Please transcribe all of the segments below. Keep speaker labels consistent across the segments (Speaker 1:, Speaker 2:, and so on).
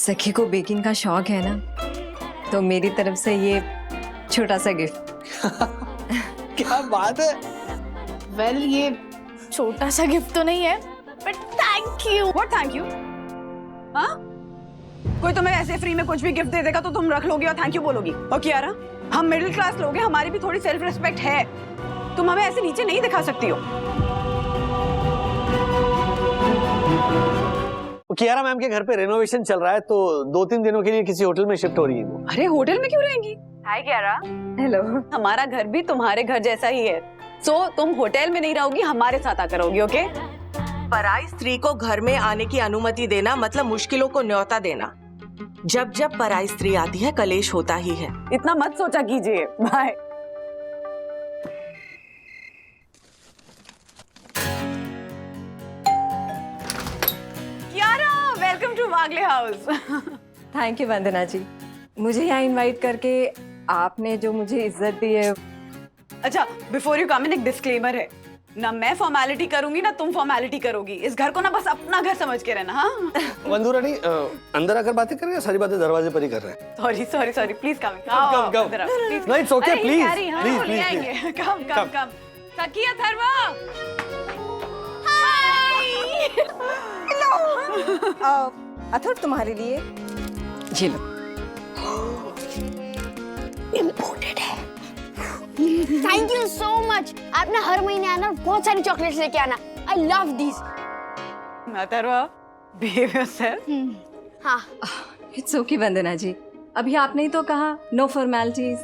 Speaker 1: सखी को बेकिंग का शौक है ना, तो मेरी तरफ से ये छोटा सा गिफ्ट।
Speaker 2: क्या बात है।
Speaker 3: वेल ये छोटा सा गिफ्ट तो नहीं है, but thank you.
Speaker 4: What thank you? हाँ, कोई तुम्हें ऐसे फ्री में कुछ भी गिफ्ट दे देगा तो तुम रख लोगी और थैंक यू बोलोगी? और कियारा, हम मिडिल क्लास लोग हैं, हमारी भी थोड़ी सेल्फ रिस्पेक्ट है। तुम हमें ऐसे नीचे नहीं दिखा सकती हो।
Speaker 2: कियारा मैम के घर पे रेनोवेशन चल रहा है, तो 2-3 दिनों के लिए किसी होटल में शिफ्ट हो रही है वो।
Speaker 4: अरे होटल में क्यों रहेंगी? हाय कियारा।
Speaker 1: हेलो।
Speaker 4: हमारा घर भी तुम्हारे घर जैसा ही है, सो तुम होटल में नहीं रहोगी, हमारे साथ आकर रहोगी। ओके?
Speaker 5: पराई स्त्री को घर में आने की अनुमति देना मतलब मुश्किलों को न्योता देना। जब जब पराई स्त्री आती है कलेश होता ही है।
Speaker 4: इतना मत सोचा कीजिए। Bye. Kiara, welcome to Wagle house.
Speaker 1: Thank you Vandana ji, मुझे यहाँ इनवाइट करके आपने जो मुझे इज्जत दी है।
Speaker 4: अच्छा, बिफोर यू कम इन एक डिस्क्लेमर है ना, मैं फॉर्मेलिटी करूंगी ना तुम फॉर्मेलिटी करोगी। इस घर को ना बस अपना घर समझ के रहना। हाँ,
Speaker 2: वंदू रानी अंदर आकर बातें कर रहे हैं, सारी बातें दरवाजे पर ही कर रहे हैं।
Speaker 4: Sorry sorry sorry, please come.
Speaker 2: come. No, it's okay, please. Please, please.
Speaker 4: Come come come. Sakhi Atharva,
Speaker 1: Atharv तुम्हारे लिए ये लो।
Speaker 3: Thank you so much. आप ना हर महीने आना, बहुत सारी चॉकलेट्स लेके आना। I love this.
Speaker 4: Atharva, behave yourself.
Speaker 3: हाँ,
Speaker 1: इट्स ओके वंदना जी, अभी आपने ही तो कहा नो फॉर्मेलिटीज।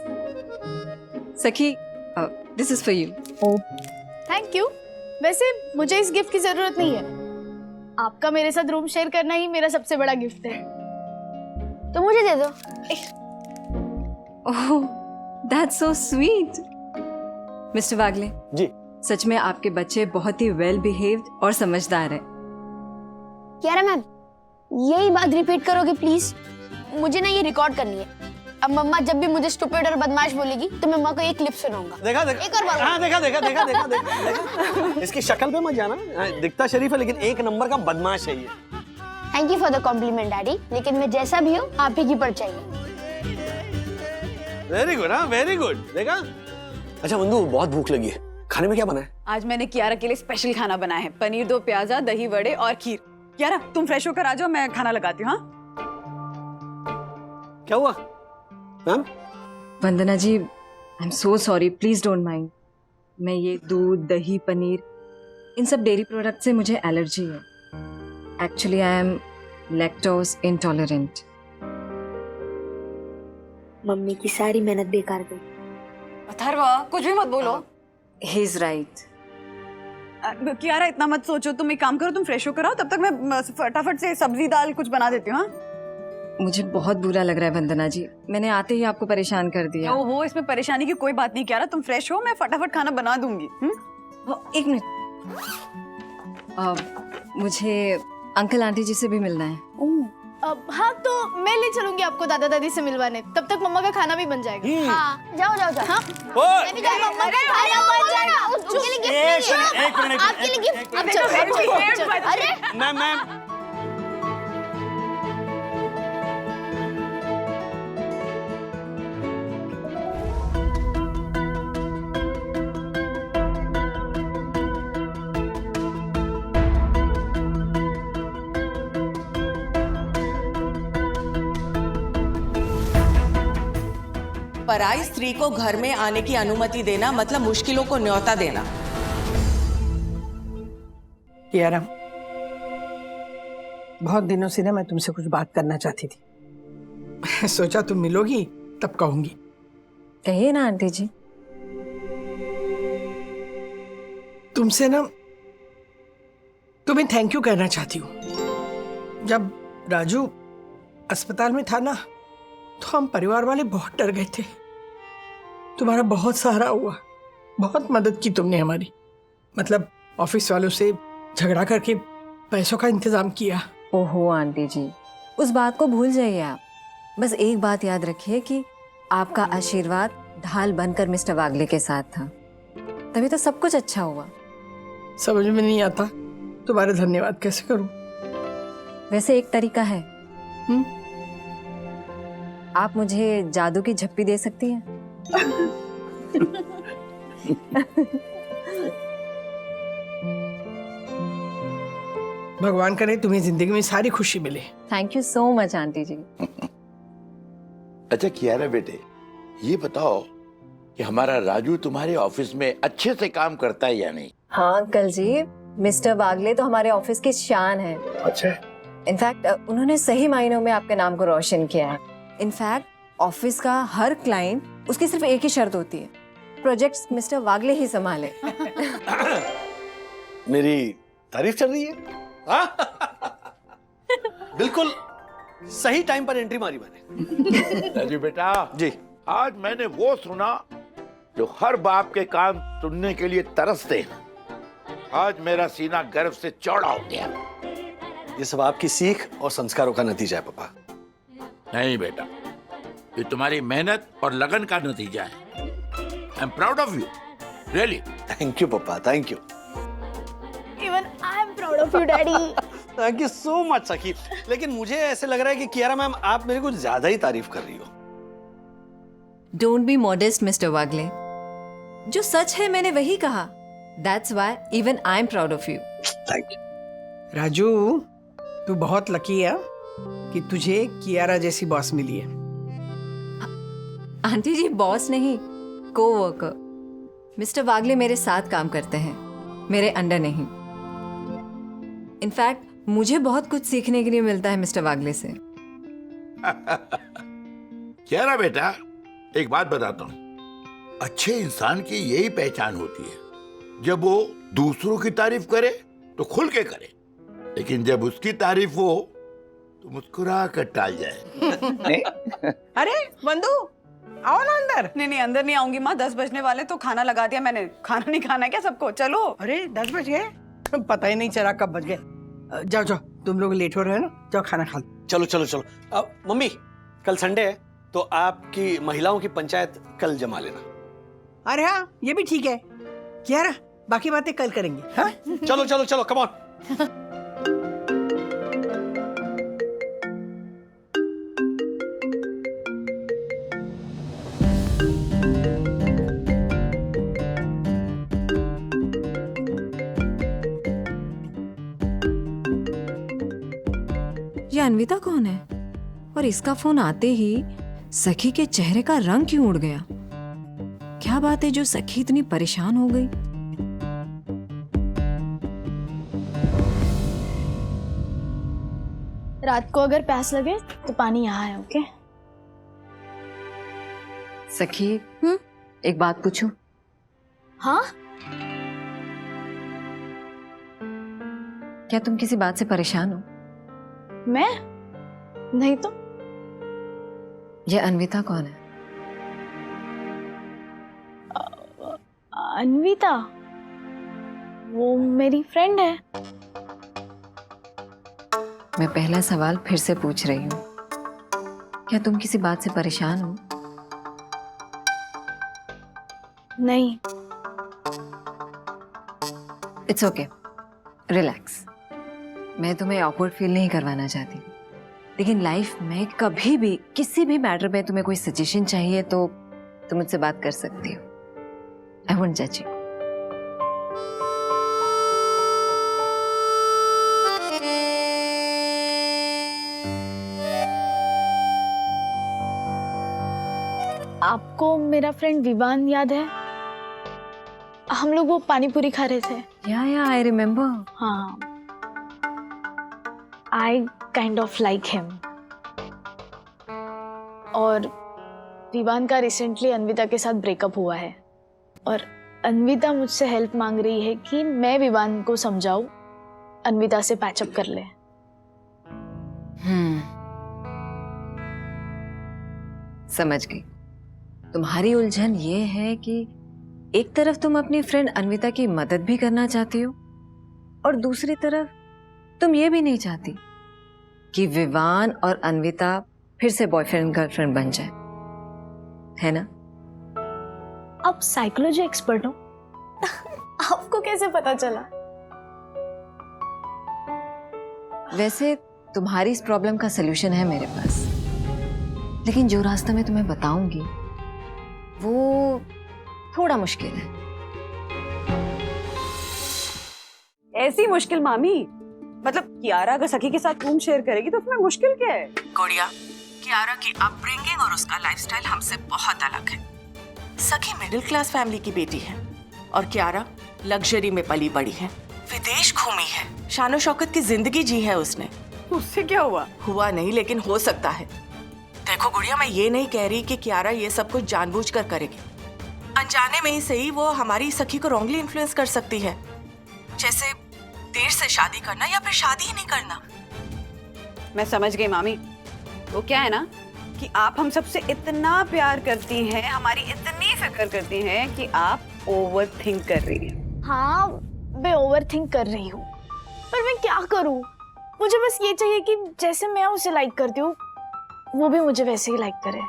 Speaker 1: सखी, this is for you.
Speaker 3: Thank you. वैसे मुझे इस गिफ्ट की जरूरत नहीं है। आपका मेरे साथ रूम शेयर करना ही मेरा सबसे बड़ा गिफ्ट है, तो मुझे दे दो।
Speaker 1: ओह, दैट्स सो स्वीट। मिस्टर वागले
Speaker 2: जी।
Speaker 1: सच में आपके बच्चे बहुत ही वेल बिहेव्ड और समझदार है।
Speaker 3: कियारा मैम, यही बात रिपीट करोगे प्लीज? मुझे ना ये रिकॉर्ड करनी है। अब मम्मा जब भी मुझे स्टूपिड और बदमाश बोलेगी तो मैं मम्मा को ये क्लिप सुनाऊंगा।
Speaker 2: देखा
Speaker 3: एक और बार।
Speaker 2: हाँ, देखा। इसकी शक्ल पे मत जाना, दिखता शरीफ है लेकिन एक नंबर का बदमाश है ये।
Speaker 3: Thank you for the compliment daddy, लेकिन मैं जैसा भी हूँ आप ही की पर चाहिए।
Speaker 2: Very good. हाँ, वेरी गुड। देखा। अच्छा वंदू, बहुत भूख लगी है, खाने में क्या बना है?
Speaker 4: आज मैंने कियारा के लिए स्पेशल खाना बनाया है, पनीर दो प्याजा, दही वड़े और खीर। कियारा, तुम फ्रेश होकर आ जाओ, मैं खाना लगाती हूँ। हाँ,
Speaker 2: क्या हुआ ma'am?
Speaker 1: Vandana ji, I am so sorry, please don't mind. मैं ये दूध, दही, पनीर, इन सब डेयरी प्रोडक्ट से मुझे एलर्जी है। Actually I am lactose intolerant.
Speaker 3: Mummy की सारी मेहनत बेकार गई।
Speaker 4: अथर्वा, कुछ भी मत बोलो।
Speaker 1: He is right.
Speaker 4: कियारा, इतना मत सोचो। तुम एक काम करो, तुम फ्रेश होकर आओ, तब तक मैं फटाफट से सब्जी दाल कुछ बना देती हूँ। हाँ?
Speaker 1: मुझे बहुत बुरा लग रहा है वंदना जी, मैंने आते ही आपको परेशान कर दिया।
Speaker 4: ओहो, इसमें परेशानी की कोई बात नहीं कियारा, तुम फ्रेश हो, मैं फटाफट खाना बना दूंगी।
Speaker 1: एक मिनट, मुझे अंकल आंटी जी से भी मिलना है।
Speaker 3: अब हाँ, तो मैं ले चलूंगी आपको दादा दादी से मिलवाने, तब तक मम्मा का खाना भी बन जाएगा। हाँ, जाओ जाओ जाओ। हाँ, मैं भी जाऊँ, मम्मा का खाना बन जाएगा। उनके लिए गिफ्ट नहीं है।
Speaker 2: एक मिनट।
Speaker 3: आपके लिए गिफ्ट। अब चलो। अरे
Speaker 2: मैम
Speaker 5: पराई स्त्री को घर में आने की अनुमति देना मतलब मुश्किलों को न्योता देना।
Speaker 6: कियारा, बहुत दिनों से ना मैं तुमसे कुछ बात करना चाहती थी। सोचा तुम मिलोगी तब कहूंगी।
Speaker 1: कहिए ना आंटी जी।
Speaker 6: तुमसे ना तुम्हें थैंक यू कहना चाहती हूँ। जब राजू अस्पताल में था ना, तो हम परिवार वाले बहुत डर गए थे। तुम्हारा बहुत सहारा हुआ, बहुत मदद की तुमने हमारी। मतलब ऑफिस वालों से झगड़ा करके पैसों का इंतजाम किया।
Speaker 1: ओहो आंटी जी, उस बात को भूल जाइए आप। बस एक बात याद रखिए कि आपका आशीर्वाद ढाल बनकर मिस्टर वागले के साथ था, तभी तो सब कुछ अच्छा हुआ।
Speaker 6: समझ में नहीं आता तुम्हारे धन्यवाद कैसे करूं।
Speaker 1: वैसे एक तरीका है, आप मुझे जादू की झप्पी दे सकती हैं?
Speaker 6: भगवान करे तुम्हें जिंदगी में सारी खुशी मिले।
Speaker 1: Thank you so much aunty ji.
Speaker 7: अच्छा कियारा बेटे, ये बताओ कि हमारा राजू तुम्हारे ऑफिस में अच्छे से काम करता है या नहीं?
Speaker 1: हाँ अंकल जी, मिस्टर वागले तो हमारे ऑफिस की शान है।
Speaker 7: अच्छा।
Speaker 1: इनफैक्ट उन्होंने सही मायनों में आपके नाम को रोशन किया है। इनफैक्ट ऑफिस का हर क्लाइंट, उसकी सिर्फ एक ही शर्त होती है, प्रोजेक्ट्स मिस्टर वागले ही संभाले।
Speaker 2: मेरी तारीफ चल रही है। बिल्कुल सही टाइम पर एंट्री मारी मैंने।
Speaker 7: राजू बेटा
Speaker 2: जी।
Speaker 7: आज मैंने वो सुना जो हर बाप के कान सुनने के लिए तरसते हैं। आज मेरा सीना गर्व से चौड़ा हो गया।
Speaker 2: ये सब आपकी सीख और संस्कारों का नतीजा है पापा।
Speaker 7: नहीं बेटा, ये तुम्हारी मेहनत और लगन का नतीजा है। I am proud of you, really.
Speaker 2: Thank you papa, thank you.
Speaker 3: Even I am proud of you daddy.
Speaker 2: Thank you so much Sakhi. लेकिन मुझे ऐसे लग रहा है कि कियारा मैम आप मेरी कुछ ज्यादा ही तारीफ कर रही हो।
Speaker 1: डोंट बी मॉडेस्ट मिस्टर वागले, जो सच है मैंने वही कहा। That's why even I am proud of you.
Speaker 2: Thank you.
Speaker 6: Raju, तू बहुत लकी है कि तुझे कियारा जैसी बॉस मिली है।
Speaker 1: आंटी जी, बॉस नहीं, कोवर्कर। मिस्टर वागले मेरे साथ काम करते हैं, मेरे अंडर नहीं। इनफैक्ट मुझे बहुत कुछ सीखने के लिए मिलता है मिस्टर वागले से।
Speaker 7: क्या ना बेटा, एक बात बताता हूँ, अच्छे इंसान की यही पहचान होती है, जब वो दूसरों की तारीफ करे तो खुल के करे, लेकिन जब उसकी तारीफ हो तो मुस्कुरा कर टाल जाए।
Speaker 6: अरे बंधु, आओ ना अंदर।
Speaker 4: नहीं अंदर नहीं आऊंगी माँ, 10 बजने वाले तो खाना लगा दिया मैंने। खाना नहीं खाना है क्या सबको? चलो।
Speaker 6: अरे 10 बज गए, पता ही नहीं चला कब बज गए। जाओ जाओ, तुम लोग लेट हो रहे हो ना, जाओ खाना खा लो।
Speaker 2: चलो चलो चलो। मम्मी, कल संडे है तो आपकी महिलाओं की पंचायत कल जमा लेना।
Speaker 6: अरे हाँ, ये भी ठीक है। कियारा, बाकी बातें कल करेंगे। हाँ?
Speaker 2: चलो चलो चलो, कम ऑन।
Speaker 1: ये अन्विता कौन है? और इसका फोन आते ही सखी के चेहरे का रंग क्यों उड़ गया? क्या बात है जो सखी इतनी परेशान हो गई?
Speaker 3: रात को अगर प्यास लगे तो पानी यहाँ है, ओके?
Speaker 1: सखी, एक बात पूछूं?
Speaker 3: हाँ?
Speaker 1: क्या तुम किसी बात से परेशान हो?
Speaker 3: मैं? नहीं तो।
Speaker 1: ये अन्विता कौन है?
Speaker 3: अन्विता, वो मेरी फ्रेंड है।
Speaker 1: मैं पहला सवाल फिर से पूछ रही हूँ, क्या तुम किसी बात से परेशान हो?
Speaker 3: नहीं।
Speaker 1: It's okay, relax. मैं तुम्हें ऑकवर्ड फील नहीं करवाना चाहती, लेकिन लाइफ में कभी भी किसी भी मैटर में तुम्हें कोई सजेशन चाहिए तो तुम मुझसे बात कर सकती हो। आई वोंट जज यू।
Speaker 3: आपको मेरा फ्रेंड विवान याद है? हम लोग वो पानी पूरी खा रहे थे।
Speaker 1: या आई रिमेम्बर।
Speaker 3: हाँ, I kind of like him. और विवान का रिसेंटली अन्विता के साथ ब्रेकअप हुआ है और अन्विता मुझसे हेल्प मांग रही है कि मैं विवान को समझाऊं, अन्विता से पैचअप कर ले।
Speaker 1: समझ गई। तुम्हारी उलझन ये है कि एक तरफ तुम अपनी फ्रेंड अन्विता की मदद भी करना चाहती हो और दूसरी तरफ तुम ये भी नहीं चाहती कि विवान और अन्विता फिर से बॉयफ्रेंड गर्लफ्रेंड बन जाए, है ना?
Speaker 3: आप साइकोलॉजी एक्सपर्ट हो। आपको कैसे पता चला?
Speaker 1: वैसे तुम्हारी इस प्रॉब्लम का सलूशन है मेरे पास। लेकिन जो रास्ता मैं तुम्हें बताऊंगी वो थोड़ा मुश्किल है।
Speaker 4: ऐसी मुश्किल मामी? मतलब कियारा अगर सखी के साथ रूम शेयर करेगी तो उसमें मुश्किल क्या है?
Speaker 5: गुड़िया, कियारा की अपब्रिंगिंग और उसका लाइफस्टाइल हमसे बहुत अलग है। सखी मिडिल क्लास फैमिली की बेटी है और कियारा लग्जरी में पली बड़ी है, विदेश घूमी है, शानो शौकत की जिंदगी जी है उसने।
Speaker 4: उससे क्या हुआ?
Speaker 5: हुआ नहीं, लेकिन हो सकता है। देखो गुड़िया, मैं ये नहीं कह रही कि कियारा ये सब कुछ जानबूझकर करेगी। अनजाने में ही सही वो हमारी सखी को रॉन्गली इन्फ्लुएंस कर सकती है, जैसे देर से शादी करना या फिर शादी ही नहीं करना।
Speaker 4: मैं समझ गई मामी। वो क्या है ना कि आप हम सबसे इतना प्यार करती हैं, हमारी इतनी फिक्र करती हैं कि आप ओवर थिंक कर रही हैं।
Speaker 3: हाँ, मैं ओवर थिंक कर रही हूँ, पर मैं क्या करूँ? मुझे बस ये चाहिए कि जैसे मैं उसे लाइक करती हूँ वो भी मुझे वैसे ही लाइक करे।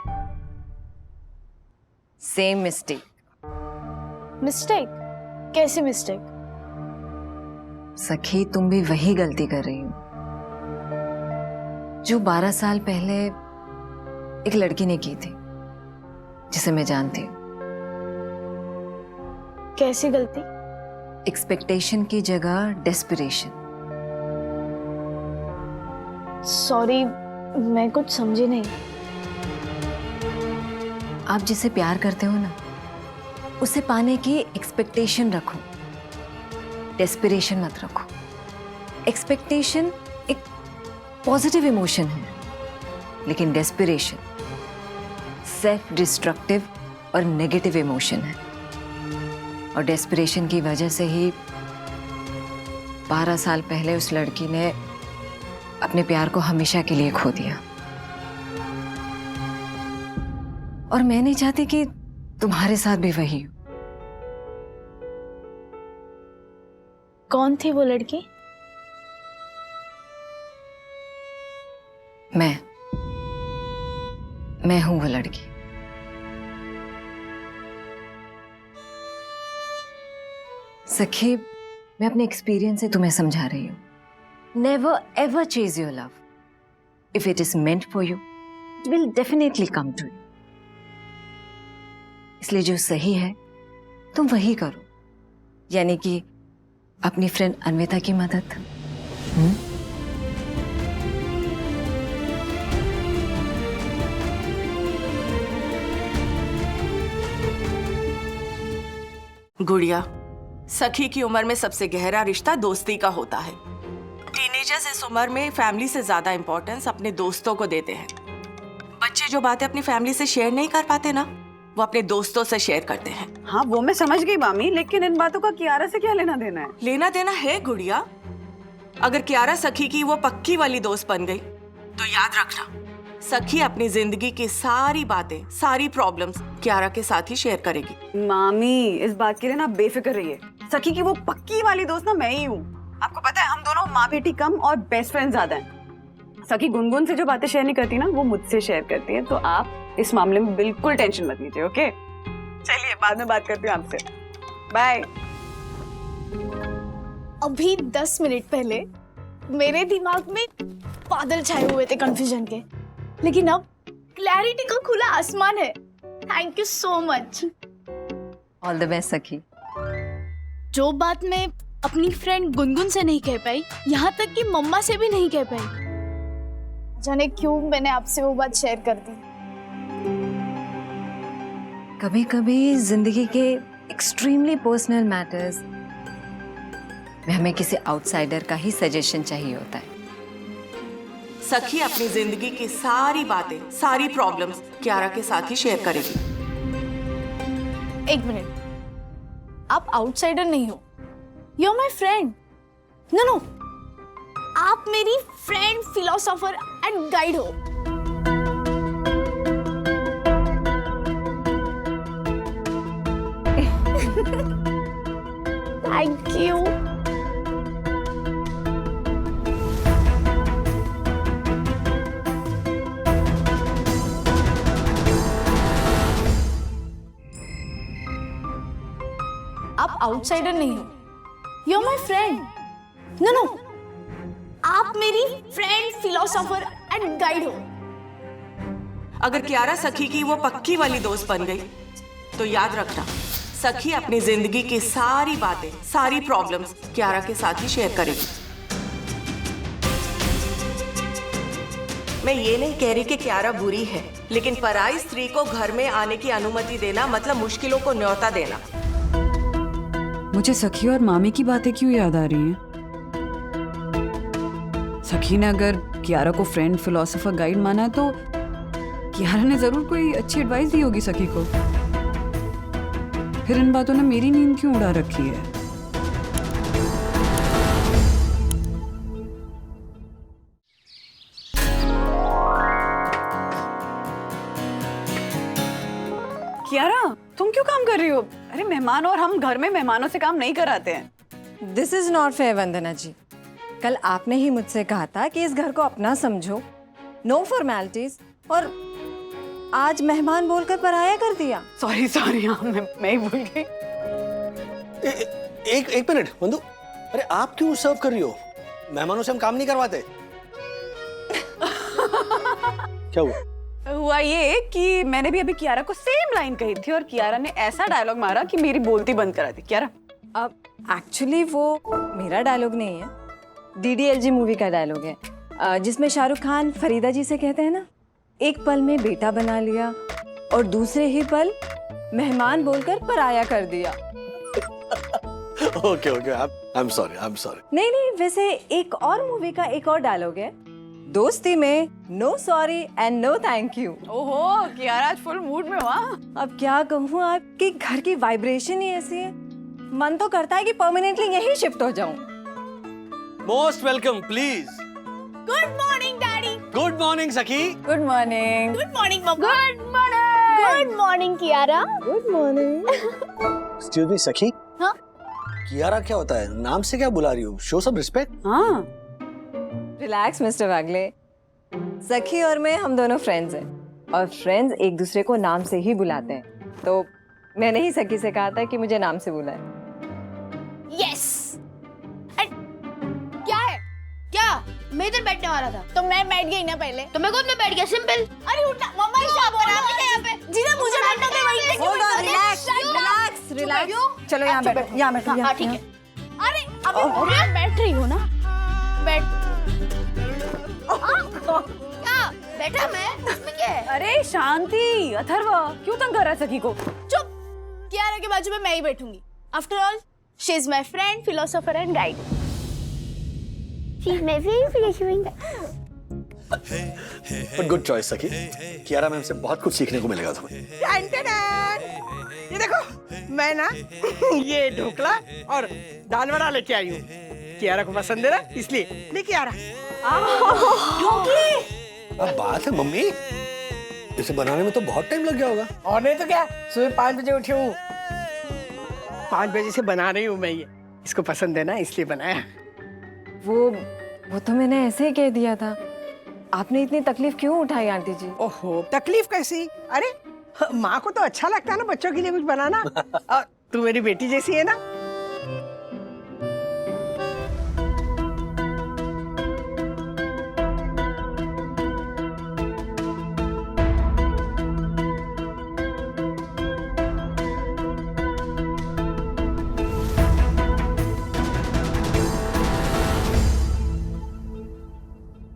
Speaker 1: Same mistake.
Speaker 3: मिस्टेक? कैसी मिस्टेक?
Speaker 1: सखी, तुम भी वही गलती कर रही हो जो 12 साल पहले एक लड़की ने की थी, जिसे मैं जानती हूँ।
Speaker 3: कैसी गलती?
Speaker 1: एक्सपेक्टेशन की जगह डेस्परेशन।
Speaker 3: सॉरी, मैं कुछ समझी नहीं।
Speaker 1: आप जिसे प्यार करते हो ना, उसे पाने की एक्सपेक्टेशन रखो, डेस्परेशन मत रखो। एक्सपेक्टेशन एक पॉजिटिव इमोशन है, लेकिन डेस्परेशन सेल्फ डिस्ट्रक्टिव और नेगेटिव इमोशन है। और डेस्परेशन की वजह से ही 12 साल पहले उस लड़की ने अपने प्यार को हमेशा के लिए खो दिया। और मैं नहीं चाहती कि तुम्हारे साथ भी वही हो।
Speaker 3: कौन थी वो लड़की?
Speaker 1: मैं हूं वो लड़की। सखी, मैं अपने एक्सपीरियंस से तुम्हें समझा रही हूं। Never ever chase your love. If it is meant for you, it will definitely come to you. इसलिए जो सही है तुम वही करो, यानी कि अपनी फ्रेंड अन्विता की मदद।
Speaker 5: गुड़िया, सखी की उम्र में सबसे गहरा रिश्ता दोस्ती का होता है। टीनेजर्स इस उम्र में फैमिली से ज्यादा इंपॉर्टेंस अपने दोस्तों को देते हैं। बच्चे जो बातें अपनी फैमिली से शेयर नहीं कर पाते ना, वो अपने दोस्तों से शेयर करते हैं।
Speaker 4: हाँ, वो मैं समझ गई मामी, लेकिन इन बातों का कियारा से क्या लेना देना है?
Speaker 5: लेना देना है गुड़िया। अगर कियारा सखी की वो पक्की वाली दोस्त बन गई तो याद रखना, सखी अपनी जिंदगी की सारी बातें, सारी प्रॉब्लम्स कियारा के साथ ही शेयर करेगी।
Speaker 4: मामी, इस बात के लिए ना बेफिक्र रहिए। सखी की वो पक्की वाली दोस्त ना मैं ही हूँ। आपको पता है, हम दोनों माँ बेटी कम और बेस्ट फ्रेंड ज्यादा हैं। सखी गुनगुन से जो बातें शेयर नहीं करती ना, वो मुझसे शेयर करती है। तो आप इस मामले में बिल्कुल टेंशन मत लीजिए, ओके? चलिए, बाद में बात करती हूँ आपसे। बाय।
Speaker 3: अभी 10 मिनट पहले मेरे दिमाग में बादल छाए हुए थे कंफ्यूजन के, लेकिन अब क्लैरिटी का खुला आसमान है। Thank you so much.
Speaker 1: All the best सखी।
Speaker 3: जो बात मैं अपनी फ्रेंड गुनगुन से नहीं कह पाई, यहाँ तक कि मम्मा से भी नहीं कह पाई, जाने क्यों मैंने आपसे वो बात शेयर कर दी।
Speaker 1: कभी कभी जिंदगी के एक्सट्रीमली पर्सनल मैटर्स में हमें किसी आउटसाइडर का ही सजेशन चाहिए होता है।
Speaker 5: सखी अपनी जिंदगी की सारी बातें, सारी प्रॉब्लम्स कियारा के साथ ही शेयर करेगी।
Speaker 3: एक मिनट, आप आउटसाइडर नहीं हो, you are my friend. No, आप मेरी फ्रेंड, फिलोसोफर एंड गाइड हो। Thank you. आप आउटसाइडर नहीं हो, you are my friend. No, आप मेरी फ्रेंड, फिलोसोफर एंड गाइड हो।
Speaker 5: अगर कियारा सखी की वो पक्की वाली दोस्त बन गई तो याद रखना, सखी अपनी जिंदगी की सारी बातें, सारी प्रॉब्लम्स कियारा के साथ ही शेयर करेगी। मैं ये नहीं कह रही कि कियारा बुरी है, लेकिन पराई स्त्री को घर में आने की अनुमति देना मतलब मुश्किलों को न्योता देना।
Speaker 4: मुझे सखी और मामी की बातें क्यों याद आ रही हैं? सखी ने अगर कियारा को फ्रेंड, फिलोसोफर, गाइड माना है तो कियारा ने जरूर कोई अच्छी एडवाइस दी होगी सखी को। फिर इन बातों ने मेरी नींद क्यों उड़ा रखी है?
Speaker 8: कियारा, तुम क्यों काम कर रही हो? अरे मेहमान और हम घर में मेहमानों से काम नहीं कराते हैं।
Speaker 1: दिस इज नॉट फेयर वंदना जी। कल आपने ही मुझसे कहा था कि इस घर को अपना समझो, नो फॉर्मेलिटीज, और आज मेहमान बोलकर पराया कर दिया।
Speaker 8: सॉरी सॉरी, हाँ मैं ही भूल गई।
Speaker 2: एक मिनट वंदु, अरे आप क्यों सर्व कर रही हो? मेहमानों से हम काम नहीं करवाते। क्या हुआ?
Speaker 8: हुआ ये कि मैंने भी अभी कियारा को सेम लाइन कही थी और कियारा ने ऐसा डायलॉग मारा कि मेरी बोलती बंद करा दी। कियारा,
Speaker 1: अब एक्चुअली वो मेरा डायलॉग नहीं है, DDLG मूवी का डायलॉग है, जिसमें शाहरुख खान फरीदा जी से कहते हैं ना, एक पल में बेटा बना लिया और दूसरे ही पल मेहमान बोलकर पराया कर दिया।
Speaker 2: Okay I am sorry.
Speaker 1: नहीं नहीं, वैसे एक और मूवी का एक और डायलॉग है, दोस्ती में no sorry and no thank you.
Speaker 8: ओहो, कियारा आज फुल मूड में हुआ।
Speaker 1: अब क्या कहूँ, आपके घर की वाइब्रेशन ही ऐसी है, मन तो करता है कि परमानेंटली यहीं शिफ्ट हो जाऊं।
Speaker 2: Most welcome, please.
Speaker 3: Good morning daddy.
Speaker 2: Good morning Sakhi.
Speaker 8: Good morning.
Speaker 3: Good morning mama. Good morning. Good morning Kiara.
Speaker 1: Good morning.
Speaker 2: Excuse me Sakhi.
Speaker 3: हाँ?
Speaker 2: कियारा क्या होता है? नाम से क्या बुला रही हो? Show some respect.
Speaker 8: हाँ,
Speaker 1: रिलैक्स मिस्टर वागले, सखी और मैं हम दोनों फ्रेंड्स हैं, और फ्रेंड्स एक दूसरे को नाम से ही बुलाते हैं, तो मैंने ही सखी से कहा था कि मुझे नाम से बुलाए।
Speaker 3: यस। क्या है? क्या? मैं इधर बैठने वाला था तो मैं बैठ गई ना पहले, तो मैं खुद में बैठ गया, सिंपल। अरे उठना मम्मा, क्या बोल रहा है यहाँ पे? जिधर मुझे बैठना था वहीं पे।
Speaker 1: Hold on, relax। चलो यहाँ बैठो, यहाँ बैठो।
Speaker 3: हाँ ठीक है। अरे अभी मैं बैठ रही हूँ ना, बैठ। क्या बैठा मैं? इसमें क्या है?
Speaker 8: अरे शांति। अथर्व क्यों तंग कर रहा है सखी को?
Speaker 3: चुप। कियारा के बाजू में मैं ही बैठूंगी। After all she is my friend, philosopher and guide. She is my friend.
Speaker 2: But good choice Sakhi. Kiara ma'am से बहुत कुछ सीखने को मिलेगा तुम्हें।
Speaker 6: ये देखो, मैं ना ये ढोकला और दाल वड़ा लेके आई हूँ। कियारा को पसंद है ना, इसलिए लेके आ रहा।
Speaker 2: अब बात है मम्मी, इसे बनाने में तो बहुत टाइम लग गया होगा।
Speaker 6: और नहीं तो क्या, सुबह 5 बजे उठी हूँ, 5 बजे से बना रही हूँ मैं ये। इसको पसंद है ना, इसलिए बनाया।
Speaker 1: वो तो मैंने ऐसे ही कह दिया था, आपने इतनी तकलीफ क्यों उठाई आंटी जी?
Speaker 6: ओहो, तकलीफ कैसी? अरे माँ को तो अच्छा लगता है ना बच्चों के लिए कुछ बनाना। और तू मेरी बेटी जैसी है ना।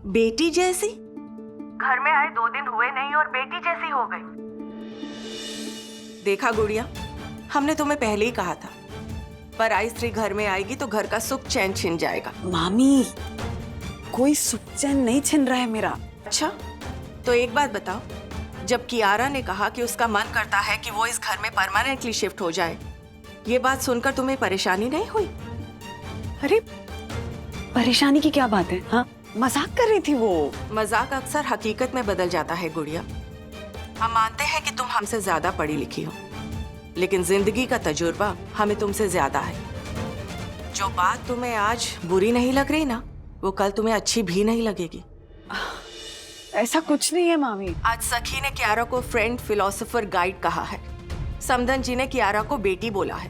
Speaker 5: बेटी जैसी? घर में आए 2 दिन हुए नहीं और बेटी जैसी हो गई। देखा गुड़िया, हमने तुम्हें पहले ही कहा था, पर आई स्त्री घर में आएगी तो घर का सुख चैन छिन जाएगा।
Speaker 8: मामी, कोई सुख चैन नहीं छिन रहा है मेरा।
Speaker 5: अच्छा, तो एक बात बताओ, जब कियारा ने कहा कि उसका मन करता है कि वो इस घर में परमानेंटली शिफ्ट हो जाए, ये बात सुनकर तुम्हें परेशानी नहीं हुई?
Speaker 8: अरे परेशानी की क्या बात है? हाँ, मजाक कर रही थी वो।
Speaker 5: मजाक अक्सर हकीकत में बदल जाता है गुड़िया। हम मानते हैं कि तुम हमसे ज्यादा पढ़ी लिखी हो, लेकिन जिंदगी का तजुर्बा हमें तुमसे ज्यादा है। जो बात तुम्हें आज बुरी नहीं लग रही ना, वो कल तुम्हें अच्छी भी नहीं लगेगी।
Speaker 8: ऐसा कुछ नहीं है मामी।
Speaker 5: आज सखी ने कियारा को फ्रेंड, फिलोसोफर, गाइड कहा है। समधन जी ने कियारा को बेटी बोला है।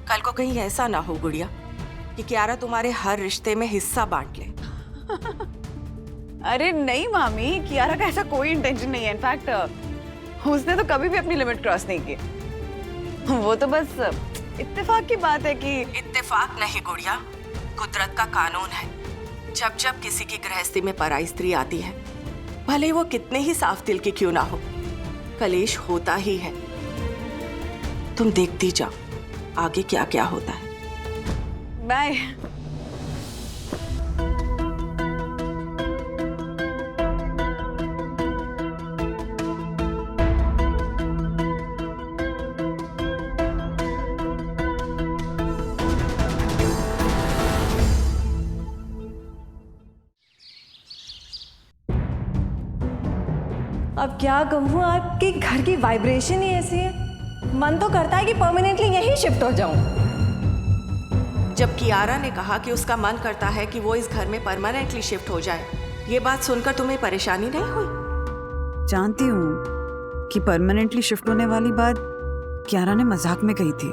Speaker 5: कल को कहीं ऐसा ना हो गुड़िया कि कियारा तुम्हारे हर रिश्ते में हिस्सा बांट ले।
Speaker 4: अरे नहीं मामी, कियारा का ऐसा कोई इंटेंशन नहीं है। इनफैक्ट उसने तो कभी भी अपनी लिमिट क्रॉस नहीं की। वो तो बस इत्तेफाक की बात है कि
Speaker 5: इत्तेफाक नहीं गुड़िया, कुदरत का कानून है। जब जब किसी की गृहस्थी में पराई स्त्री आती है, भले वो कितने ही साफ दिल की क्यों ना हो, कलेश होता ही है। तुम देखती जाओ आगे क्या क्या होता है।
Speaker 4: बाय।
Speaker 9: अब क्या कहूँ, आपके घर की वाइब्रेशन ही ऐसी है, मन तो करता है कि परमानेंटली यहीं शिफ्ट हो जाऊं।
Speaker 5: जब कियारा ने कहा कि उसका मन करता है कि वो इस घर में परमानेंटली शिफ्ट हो जाए, ये बात सुनकर तुम्हें परेशानी नहीं हुई?
Speaker 8: जानती हूँ कि परमानेंटली शिफ्ट होने वाली बात कियारा ने मजाक में कही थी,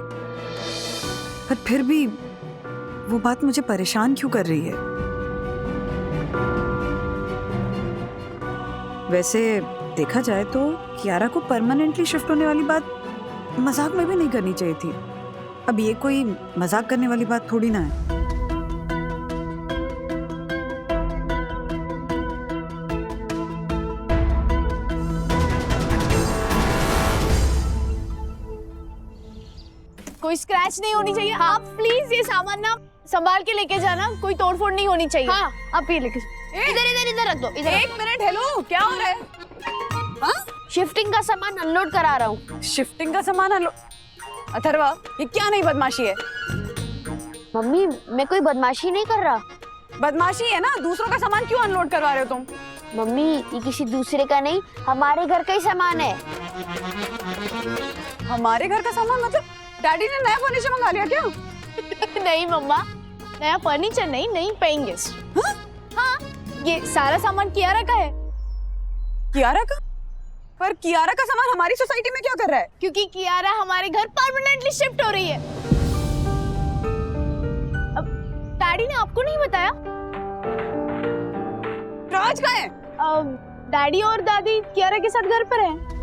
Speaker 8: पर फिर भी वो बात मुझे परेशान क्यों कर रही है? वैसे देखा जाए तो कियारा को परमानेंटली शिफ्ट होने वाली बात मजाक में भी नहीं करनी चाहिए थी। अब ये कोई मजाक करने वाली बात थोड़ी ना है।
Speaker 3: कोई स्क्रैच नहीं होनी चाहिए। आप प्लीज ये सामान ना संभाल के लेके जाना, कोई तोड़फोड़ नहीं होनी चाहिए। हाँ, आप ये लेके इधर इधर इधर रख दो। इधर
Speaker 4: एक मिनट, हेलो, क्या हो रहा है?
Speaker 3: शिफ्टिंग का सामान अनलोड करा रहा हूँ।
Speaker 4: शिफ्टिंग का सामान अथर्वा, ये क्या नहीं बदमाशी है?
Speaker 3: मम्मी, मैं कोई बदमाशी नहीं कर रहा।
Speaker 4: बदमाशी है ना, दूसरों का सामान क्यों अनलोड करवा रहे हो तुम?
Speaker 3: मम्मी, ये किसी दूसरे का नहीं, हमारे घर का ही सामान है।
Speaker 4: हमारे घर का सामान मतलब डैडी ने नया फर्नीचर मंगा लिया क्या?
Speaker 3: नहीं मम्मा, नया फर्नीचर नहीं, नहीं पेइंग गेस्ट। हाँ, ये सारा सामान कियारा का है।
Speaker 4: कियारा का? पर कियारा का सामान हमारी सोसाइटी में क्या कर रहा है?
Speaker 3: क्योंकि कियारा हमारे घर परमानेंटली शिफ्ट हो रही है। अब डैडी ने आपको नहीं बताया?
Speaker 4: राज कहाँ है?
Speaker 3: डैडी और दादी कियारा के साथ घर पर हैं।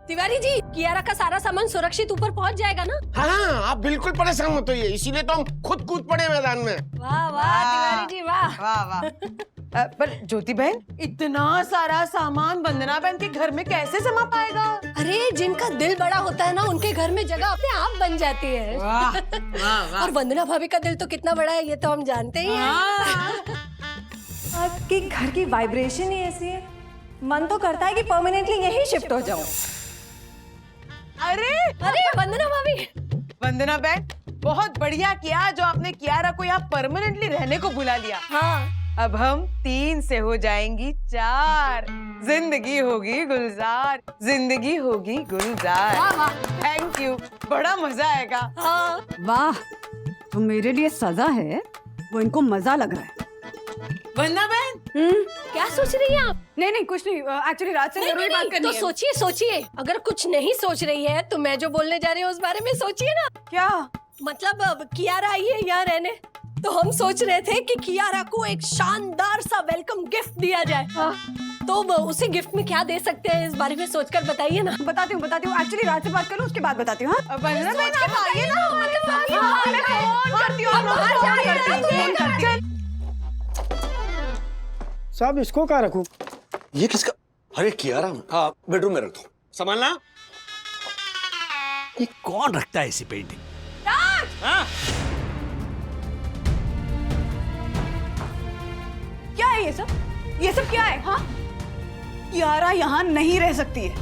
Speaker 9: तिवारी जी, कियारा का सारा सामान सुरक्षित ऊपर पहुंच जाएगा ना?
Speaker 10: हाँ, आप बिल्कुल परेशान मत होइए, इसीलिए तो हम खुद कूद पड़े मैदान में।
Speaker 9: वाह वाह तिवारी जी, वाह
Speaker 8: वाह वाह। पर ज्योति बहन, इतना सारा सामान वंदना बहन के घर में कैसे समा पाएगा?
Speaker 9: अरे जिनका दिल बड़ा होता है ना, उनके घर में जगह अपने आप बन जाती है।
Speaker 8: वाह वाह वाह।
Speaker 9: और वंदना भाभी का दिल तो कितना बड़ा है, ये तो हम जानते ही हैं। आपके घर की वाइब्रेशन ही ऐसी है, मन तो करता है कि परमानेंटली यहीं शिफ्ट हो जाऊं।
Speaker 8: अरे
Speaker 9: वंदना भाभी,
Speaker 8: वंदना बहन, बहुत बढ़िया किया जो आपने कियारा को यहाँ परमानेंटली रहने को बुला लिया।
Speaker 9: हाँ,
Speaker 8: अब हम 3 से हो जाएंगी 4। जिंदगी होगी गुलजार, जिंदगी होगी गुलजार। थैंक यू, बड़ा मजा आएगा।
Speaker 9: हाँ।
Speaker 4: वाह, तो मेरे लिए सजा है, वो इनको मजा लग रहा है।
Speaker 8: वंदना बहन,
Speaker 9: क्या सोच रही हैं आप?
Speaker 4: नहीं कुछ नहीं, एक्चुअली राज से जरूरी बात करनी
Speaker 9: तो
Speaker 4: है।
Speaker 9: सोचिए, अगर कुछ नहीं सोच रही है तो मैं जो बोलने जा रही हूँ उस बारे में सोचिए ना।
Speaker 4: क्या?
Speaker 9: मतलब अब कियारा आई है यहाँ रहने, तो हम सोच रहे थे कि कियारा को एक शानदार सा वेलकम गिफ्ट दिया जाए। तो उसे गिफ्ट में क्या दे सकते हैं, इस बारे में सोचकर बताइए ना।
Speaker 4: बताती हूँ। एक्चुअली राज से बात करूँ, उसके बाद बताती हूँ। हाँ,
Speaker 8: वंदना बहन आप आइए ना हमारे साथ।
Speaker 4: मैं फोन करती हूँ।
Speaker 10: साहब इसको क्या रखूं?
Speaker 2: ये किसका? अरे कियारा, हाँ बेडरूम में रख दो। संभालना। ये कौन रखता है ऐसी पेंटिंग? हाँ?
Speaker 4: क्या है ये सब? ये सब क्या है? हाँ, कियारा यहाँ नहीं रह सकती है।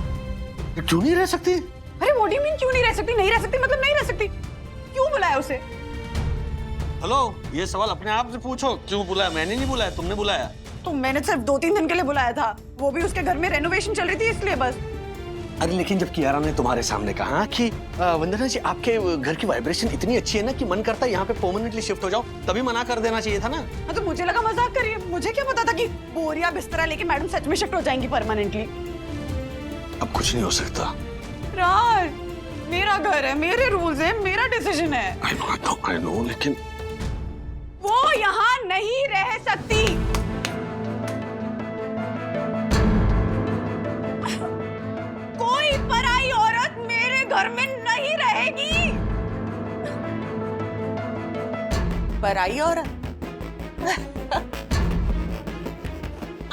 Speaker 2: क्यों नहीं रह सकती?
Speaker 4: अरे व्हाट डू यू मीन क्यों नहीं रह सकती? नहीं रह सकती मतलब नहीं रह सकती। क्यों बुलाया उसे?
Speaker 2: हेलो, ये सवाल अपने आप से पूछो, क्यों बुलाया? मैंने नहीं बुलाया, तुमने बुलाया।
Speaker 4: तो मैंने सिर्फ 2-3 दिन के लिए बुलाया था, वो भी उसके घर में रेनोवेशन चल रही थी इसलिए बस।
Speaker 2: अरे लेकिन जब कियारा ने तुम्हारे सामने कहा कि वंदना जी आपके घर की वाइब्रेशन इतनी अच्छी है ना कि मन करता है यहाँ पे परमानेंटली शिफ्ट हो जाओ, तभी मना कर देना चाहिए था ना।
Speaker 4: हाँ तो मुझे लगा मजाक करिए, मुझे क्या पता था कि बोरिया बिस्तरा लेके मैडम सच में शिफ्ट हो जाएंगी परमानेंटली।
Speaker 2: अब कुछ नहीं हो सकता।
Speaker 4: राज, मेरा घर है, मेरे रूल्स है, मेरा डिसीजन है।
Speaker 2: I know, लेकिन
Speaker 4: वो यहाँ नहीं रह सकती। कोई पराई औरत मेरे घर में नहीं रहेगी।
Speaker 5: पराई औरत?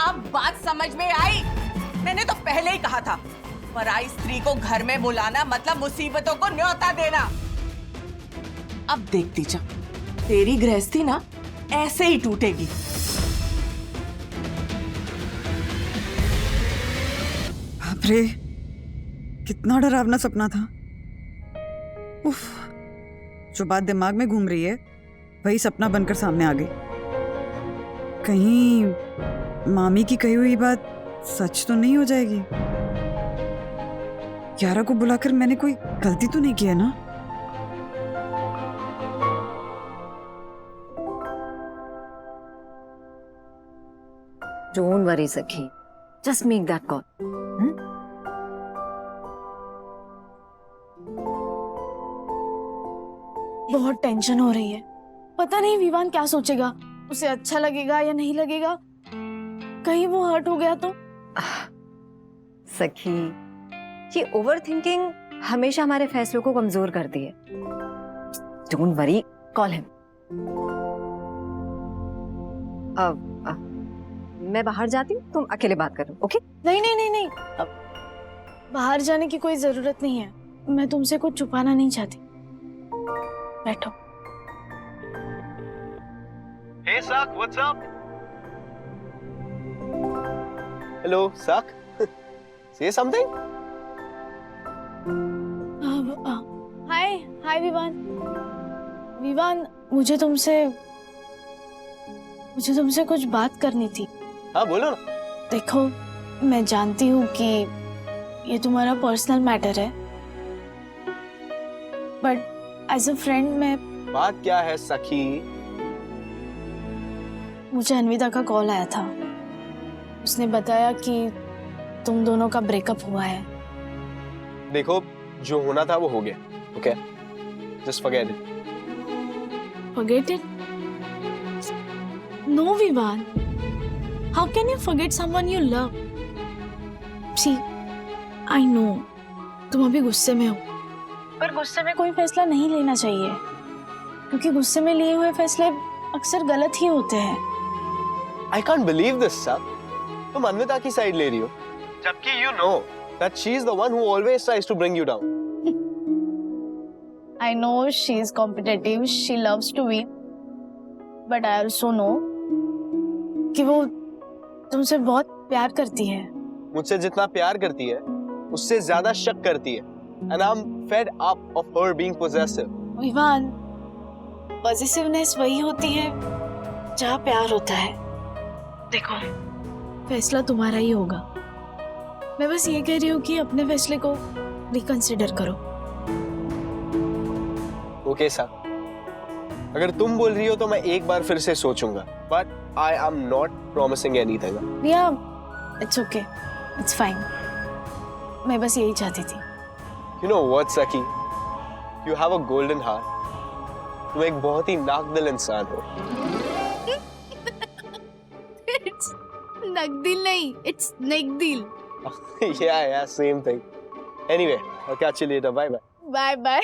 Speaker 5: अब बात समझ में आई। मैंने तो पहले ही कहा था, पराई स्त्री को घर में बुलाना मतलब मुसीबतों को न्योता देना। अब देखती जा, तेरी गृहस्थी ना ऐसे ही टूटेगी।
Speaker 8: बाप रे, कितना डरावना सपना था। उफ, जो बात दिमाग में घूम रही है वही सपना बनकर सामने आ गई। कहीं मामी की कही हुई बात सच तो नहीं हो जाएगी? कियारा को बुलाकर मैंने कोई गलती तो नहीं की है ना?
Speaker 1: Don't worry, Sakhi. Just make that call.
Speaker 3: बहुत टेंशन हो रही है। पता नहीं विवान क्या सोचेगा, उसे अच्छा लगेगा या नहीं लगेगा। कहीं वो हर्ट हो गया तो?
Speaker 1: सखी, ये ओवर थिंकिंग हमेशा हमारे फैसलों को कमजोर करती है। Don't worry, call him. मैं बाहर जाती हूँ, तुम अकेले बात करो, ओके?
Speaker 3: नहीं नहीं नहीं नहीं, अब बाहर जाने की कोई जरूरत नहीं है। मैं तुमसे कुछ छुपाना नहीं चाहती। बैठो।
Speaker 11: Hey Sak, what's up? Hello, Sak. Say something.
Speaker 3: हाय हाय विवान। विवान, मुझे तुमसे कुछ बात करनी थी।
Speaker 11: हाँ बोलो ना।
Speaker 3: देखो, मैं जानती हूँ कि ये तुम्हारा पर्सनल मैटर है, बट एज अ फ्रेंड मैं।
Speaker 11: बात क्या है सखी?
Speaker 3: मुझे अन्विता का कॉल आया था। उसने बताया कि तुम दोनों का ब्रेकअप हुआ है।
Speaker 11: देखो, जो होना था वो हो गया, okay? Just forget it.
Speaker 3: Forget it? No, Vivan. How can you forget someone you love? See, I know, तुम अभी गुस्से में हो, पर गुस्से में कोई फैसला नहीं लेना चाहिए, क्योंकि गुस्से में लिए हुए फैसले अक्सर गलत ही होते हैं।
Speaker 11: I can't believe this, Sak. तुम अन्विता की साइड ले रही हो, जबकि you know that she is the one who always tries to bring you down.
Speaker 3: I know she is competitive, she loves to win, but I also know कि वो तुमसे बहुत प्यार करती है।
Speaker 11: मुझसे जितना प्यार करती है, उससे ज्यादा शक करती है, and I'm fed up of her being possessive.
Speaker 3: Vivaan, positiveness वही होती है जहाँ प्यार होता है। देखो, फैसला तुम्हारा ही होगा। मैं बस ये कह रही हूँ कि अपने फैसले को रिकंसिडर करो।
Speaker 11: ओके सर, अगर तुम बोल रही हो तो मैं एक बार फिर से सोचूंगा, but I am not promising anything.
Speaker 3: Riya, it's okay, it's fine. मैं बस यही चाहती थी।
Speaker 11: You know what Sakhi, you have a golden heart. तुम एक बहुत ही नाकदिल इंसान हो।
Speaker 3: इट्स नकदिल नहीं, इट्स नेकदिल।
Speaker 11: Yeah same thing. Anyway, I'll catch you later. Bye bye.
Speaker 3: Bye bye.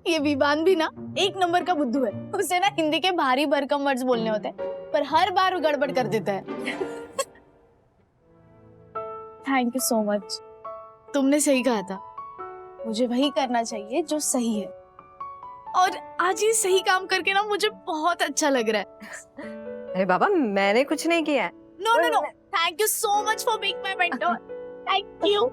Speaker 3: ये विवान भी ना एक नंबर का बुद्धू है। उसे ना हिंदी के भारी भरकम वर्ड्स बोलने होते हैं, पर हर बार वो गड़बड़ कर देता है। Thank you so much. तुमने सही कहा था, मुझे वही करना चाहिए जो सही है, और आज ये सही काम करके ना मुझे बहुत अच्छा लग रहा है।
Speaker 1: अरे बाबा, मैंने कुछ नहीं किया है।
Speaker 3: No no no, thank you so much for being my mentor. Thank you.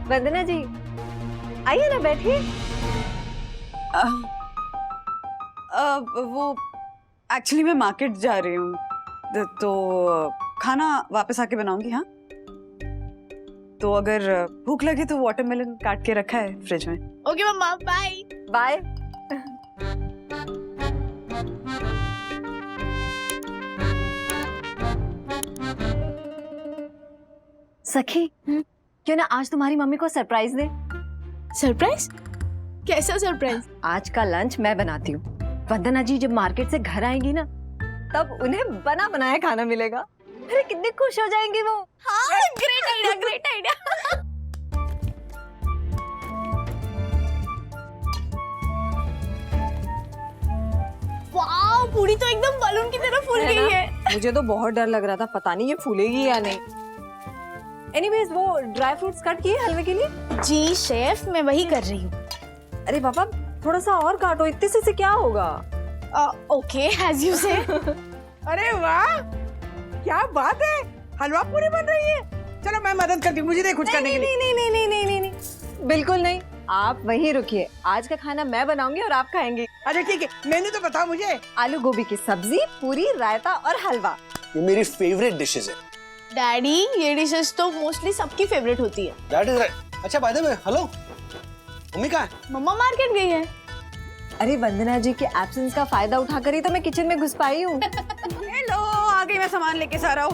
Speaker 1: Vandana ji, आइए ना, बैठिए।
Speaker 4: वो एक्चुअली मैं मार्केट जा रही हूँ तो खाना वापस आके बनाऊंगी। हाँ, तो अगर भूख लगे तो वाटरमेलन काट के रखा है फ्रिज में।
Speaker 3: ओके मम्मा, बाय
Speaker 1: बाय। सखी, क्यों ना आज तुम्हारी मम्मी को सरप्राइज दे।
Speaker 3: सरप्राइज? कैसा सरप्राइज?
Speaker 1: आज का लंच मैं बनाती हूँ। वंदना जी जब मार्केट से घर आएंगी ना, तब उन्हें बना बनाया खाना मिलेगा। अरे कितने खुश हो जाएंगी वो।
Speaker 3: हाँ, ग्रेट आइडिया, ग्रेट आइडिया। वाह, पूरी तो एकदम बलून की तरह फूल गई है।
Speaker 1: मुझे तो बहुत डर लग रहा था, पता नहीं ये फूलेगी या नहीं। एनीवेज, वो ड्राई फ्रूट्स कट किए हलवे के लिए?
Speaker 3: जी शेफ, मैं वही कर रही हूँ।
Speaker 1: अरे पापा, थोड़ा सा और काटो, इतने से क्या होगा?
Speaker 3: ओके, एज यू से।
Speaker 6: अरे वाह, क्या बात है, हलवा पूरी बन रही है। चलो मैं मदद करती हूँ, मुझे दे कुछ करने के लिए।
Speaker 1: नहीं, बिल्कुल नहीं। आप वहीं रुकिए, आज का खाना मैं बनाऊंगी और आप खाएंगे।
Speaker 6: अच्छा ठीक है, मेन्यू तो बताओ मुझे।
Speaker 1: आलू गोभी की सब्जी, पूरी, रायता और हलवा।
Speaker 11: ये मेरी फेवरेट डिशेस है।
Speaker 3: डैडी, ये डिशेस तो मोस्टली सबकी फेवरेट होती है।
Speaker 11: That is right. अच्छा by the way, hello, mummy कहाँ है?
Speaker 3: मम्मा मार्केट गई है।
Speaker 1: अरे वंदना जी के एब्सेंस का फायदा उठाकर ही तो मैं किचन में घुस पाई हूँ।
Speaker 4: हेलो, आ गई मैं सामान लेके सारा। ए,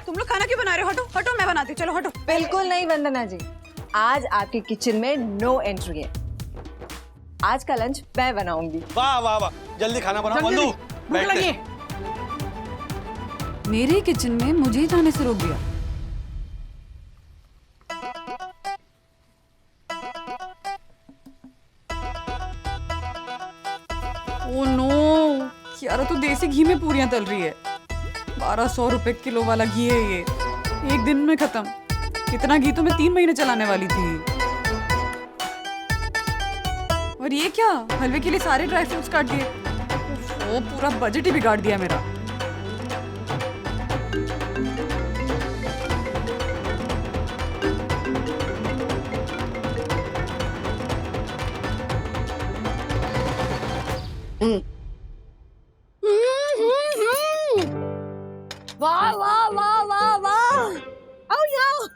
Speaker 4: तुम लोग खाना क्यों बना रहे हो? हटो हटो, मैं बनाती हूँ। चलो हटो।
Speaker 1: बिल्कुल नहीं वंदना जी, आज आपके किचन में नो एंट्री है। आज का लंच मैं बनाऊंगी।
Speaker 2: वाह वाह वाह, जल्दी खाना बनाओ बंधु।
Speaker 6: भूख लगी है।
Speaker 4: मेरे किचन में मुझे ही जाने से रोक दिया। ओह नो, कियारा तो देसी घी में पूरियां तल रही है। 1200 रुपए किलो वाला घी है ये, एक दिन में खत्म। इतना घी तो मैं 3 महीने चलाने वाली थी। और ये क्या, हलवे के लिए सारे ड्राई फ्रूट्स काट दिए। वो पूरा बजट ही बिगाड़ दिया मेरा।
Speaker 9: वाह वाह वाह वाह वाह, आओ यहाँ।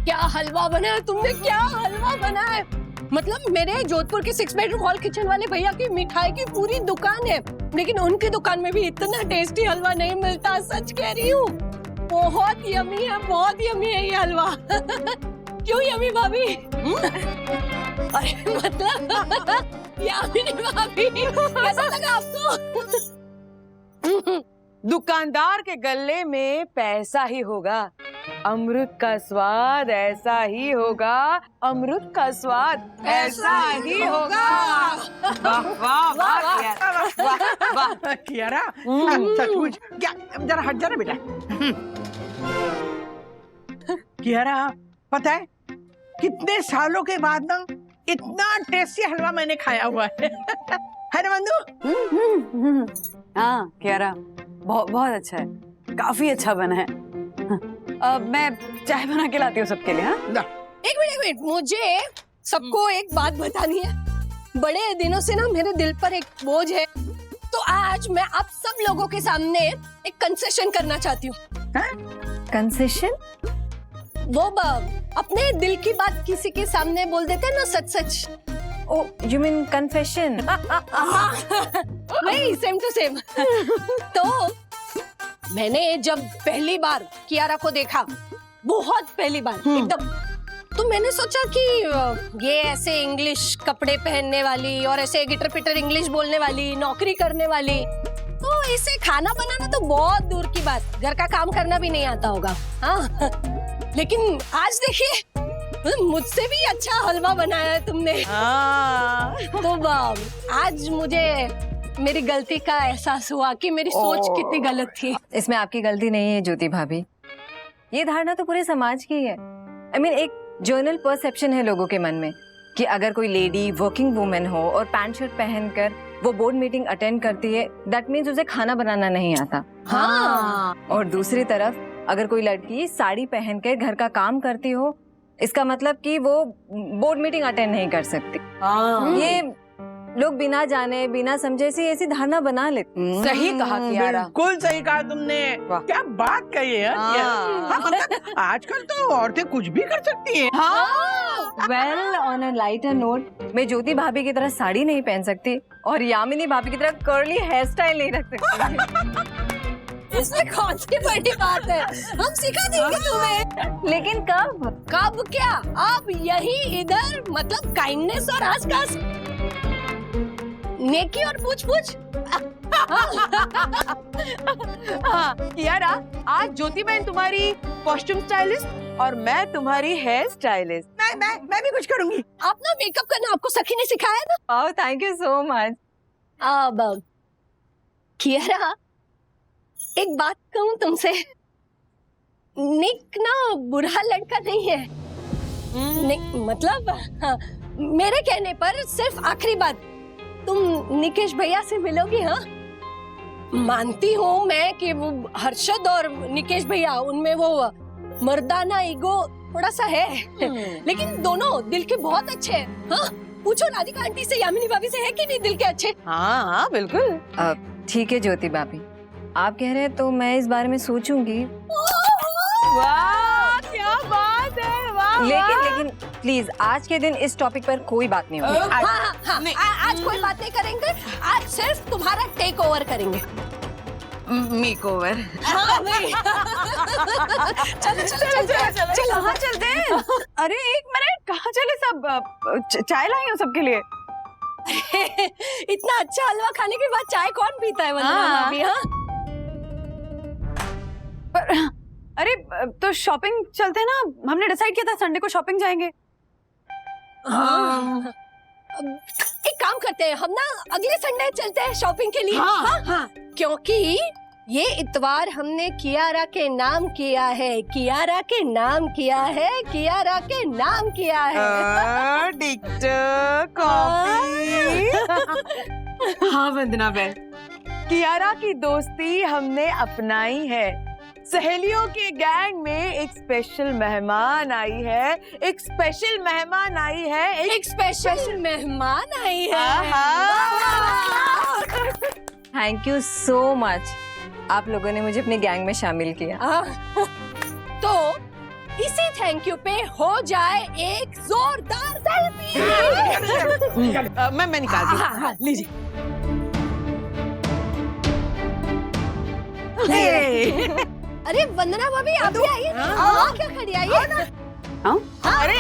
Speaker 9: क्या हलवा बना है तुमने, क्या हलवा बना है। मतलब मेरे जोधपुर के 6 बेडरूम हॉल किचन वाले भैया की मिठाई की पूरी दुकान है, लेकिन उनकी दुकान में भी इतना टेस्टी हलवा नहीं मिलता। सच कह रही हूँ, बहुत यमी है, बहुत यमी है ये हलवा। क्यों यमी भाभी? अरे मतलब यामिनी भाभी, कैसा लगा आपको?
Speaker 4: दुकानदार के गले में पैसा ही होगा, अमृत का स्वाद ऐसा ही होगा, अमृत का स्वाद ऐसा ही होगा। वाह वाह वाह वाह
Speaker 6: कियारा, सचमुच। क्या, जरा हट जा ना बेटा। कियारा, पता है कितने सालों के बाद ना इतना टेस्टी हलवा मैंने खाया हुआ है। है ना बंधु?
Speaker 4: हाँ कियारा, बहुत अच्छा है, काफी अच्छा बना है। मैं चाय बना के लाती हूँ सबके लिए। हाँ,
Speaker 9: एक मिनट, मुझे सबको एक बात बतानी है। बड़े दिनों से ना मेरे दिल पर एक बोझ है, तो आज मैं आप सब लोगों के सामने एक कंसेशन करना चाहती हूँ।
Speaker 1: कंसेशन?
Speaker 9: वो अपने दिल की बात किसी के सामने बोल देते हैं ना, सच सच।
Speaker 1: ओ, यू मीन कन्फेशन?
Speaker 9: नहीं, सेम टू सेम। तो मैंने जब पहली बार कियारा को देखा, बहुत पहली बार एकदम, तो मैंने सोचा कि ये ऐसे इंग्लिश कपड़े पहनने वाली और ऐसे गिटर पिटर इंग्लिश बोलने वाली, नौकरी करने वाली, तो इसे खाना बनाना तो बहुत दूर की बात, घर का काम करना भी नहीं आता होगा। हाँ, लेकिन आज देखिए, मुझसे भी अच्छा हलवा बनाया है तुमने। तो आज मुझे मेरी गलती का एहसास हुआ कि मेरी सोच कितनी गलत थी।
Speaker 1: इसमें आपकी गलती नहीं है ज्योति भाभी, ये धारणा तो पूरे समाज की है। I mean, एक जर्नल परसेप्शन है लोगों के मन में कि अगर कोई लेडी वर्किंग वुमेन हो और पैंट शर्ट पहनकर वो बोर्ड मीटिंग अटेंड करती है, दैट मीन्स उसे खाना बनाना नहीं आता।
Speaker 9: हाँ।
Speaker 1: और दूसरी तरफ अगर कोई लड़की साड़ी पहनकर घर का काम करती हो, इसका मतलब कि वो बोर्ड मीटिंग अटेंड नहीं कर सकती। ये लोग बिना जाने बिना समझे से ऐसी धारणा बना लेते।
Speaker 4: सही कहा कियारा।
Speaker 6: बिल्कुल सही कहा तुमने। क्या बात कही है हाँ, मतलब आजकल तो औरतें कुछ भी कर सकती हैं।
Speaker 1: Well on a lighter note, मैं ज्योति भाभी की तरह साड़ी नहीं पहन सकती और यामिनी भाभी की तरह कर्ली हेयर स्टाइल नहीं रख सकती।
Speaker 9: इसमें कौन सी बड़ी बात है, हम सिखा देंगे तुम्हें।
Speaker 1: लेकिन कब?
Speaker 9: कब क्या, अब यही इधर, मतलब काइंडनेस और आसपास नेकी और पूछ पूछ।
Speaker 4: हाँ कियारा, आज ज्योति बहन तुम्हारी कॉस्ट्यूम स्टाइलिस्ट और मैं तुम्हारी हेयर स्टाइलिस्ट।
Speaker 6: मैं भी कुछ करूंगी।
Speaker 9: आप ना मेकअप करना आपको सखी ने सिखाया ना।
Speaker 1: Oh thank you so much.
Speaker 9: अब कियारा, एक बात कहूँ तुमसे, निक ना बुरा लड़का नहीं है। मतलब हाँ, मेरे कहने पर सिर्फ आखिरी बात, तुम निकेश भैया से मिलोगी? हाँ, मानती हूँ मैं कि वो हर्षद और निकेश भैया, उनमें वो मर्दाना ईगो थोड़ा सा है, लेकिन दोनों दिल के बहुत अच्छे हैं। हाँ, पूछो राधिका आंटी से, यामिनी भाभी से, है कि नहीं दिल के अच्छे?
Speaker 4: हाँ बिल्कुल।
Speaker 1: ठीक है ज्योति भाभी, आप कह रहे हैं तो मैं इस बारे में सोचूंगी।
Speaker 4: वाह क्या बात है, वाह।
Speaker 1: लेकिन प्लीज आज के दिन इस टॉपिक पर कोई बात नहीं होगी।
Speaker 9: हाँ, आज कोई बात नहीं करेंगे, आज सिर्फ तुम्हारा टेक ओवर करेंगे।
Speaker 4: Make over.
Speaker 9: हाँ, चलो हाँ चलते हैं।
Speaker 4: अरे एक मिनट, कहाँ चले सब? चाय लाई हूँ सबके लिए।
Speaker 9: इतना अच्छा हलवा खाने के बाद चाय कौन पीता है वंदना भाभी? हाँ,
Speaker 4: पर अरे तो शॉपिंग चलते हैं ना, हमने डिसाइड किया था संडे को शॉपिंग जाएंगे।
Speaker 9: हाँ। एक काम करते हैं, हम ना अगले संडे चलते हैं शॉपिंग के लिए। हाँ, क्योंकि ये इतवार हमने कियारा के नाम किया है, कियारा के नाम किया है, कियारा के नाम किया है।
Speaker 4: हाँ वंदना बहन, कियारा की दोस्ती हमने अपनाई है। सहेलियों के गैंग में एक स्पेशल मेहमान आई है, एक स्पेशल मेहमान आई है,
Speaker 9: एक स्पेशल मेहमान आई है।
Speaker 1: थैंक यू सो मच, आप लोगों ने मुझे अपने गैंग में शामिल किया।
Speaker 9: तो इसी थैंक यू पे हो जाए एक जोरदार सेल्फी।
Speaker 4: मैं निकालती हूँ। लीजिए।
Speaker 9: अरे वंदना भाभी आप भी आइए, क्या खड़ी आइए ना।
Speaker 4: अरे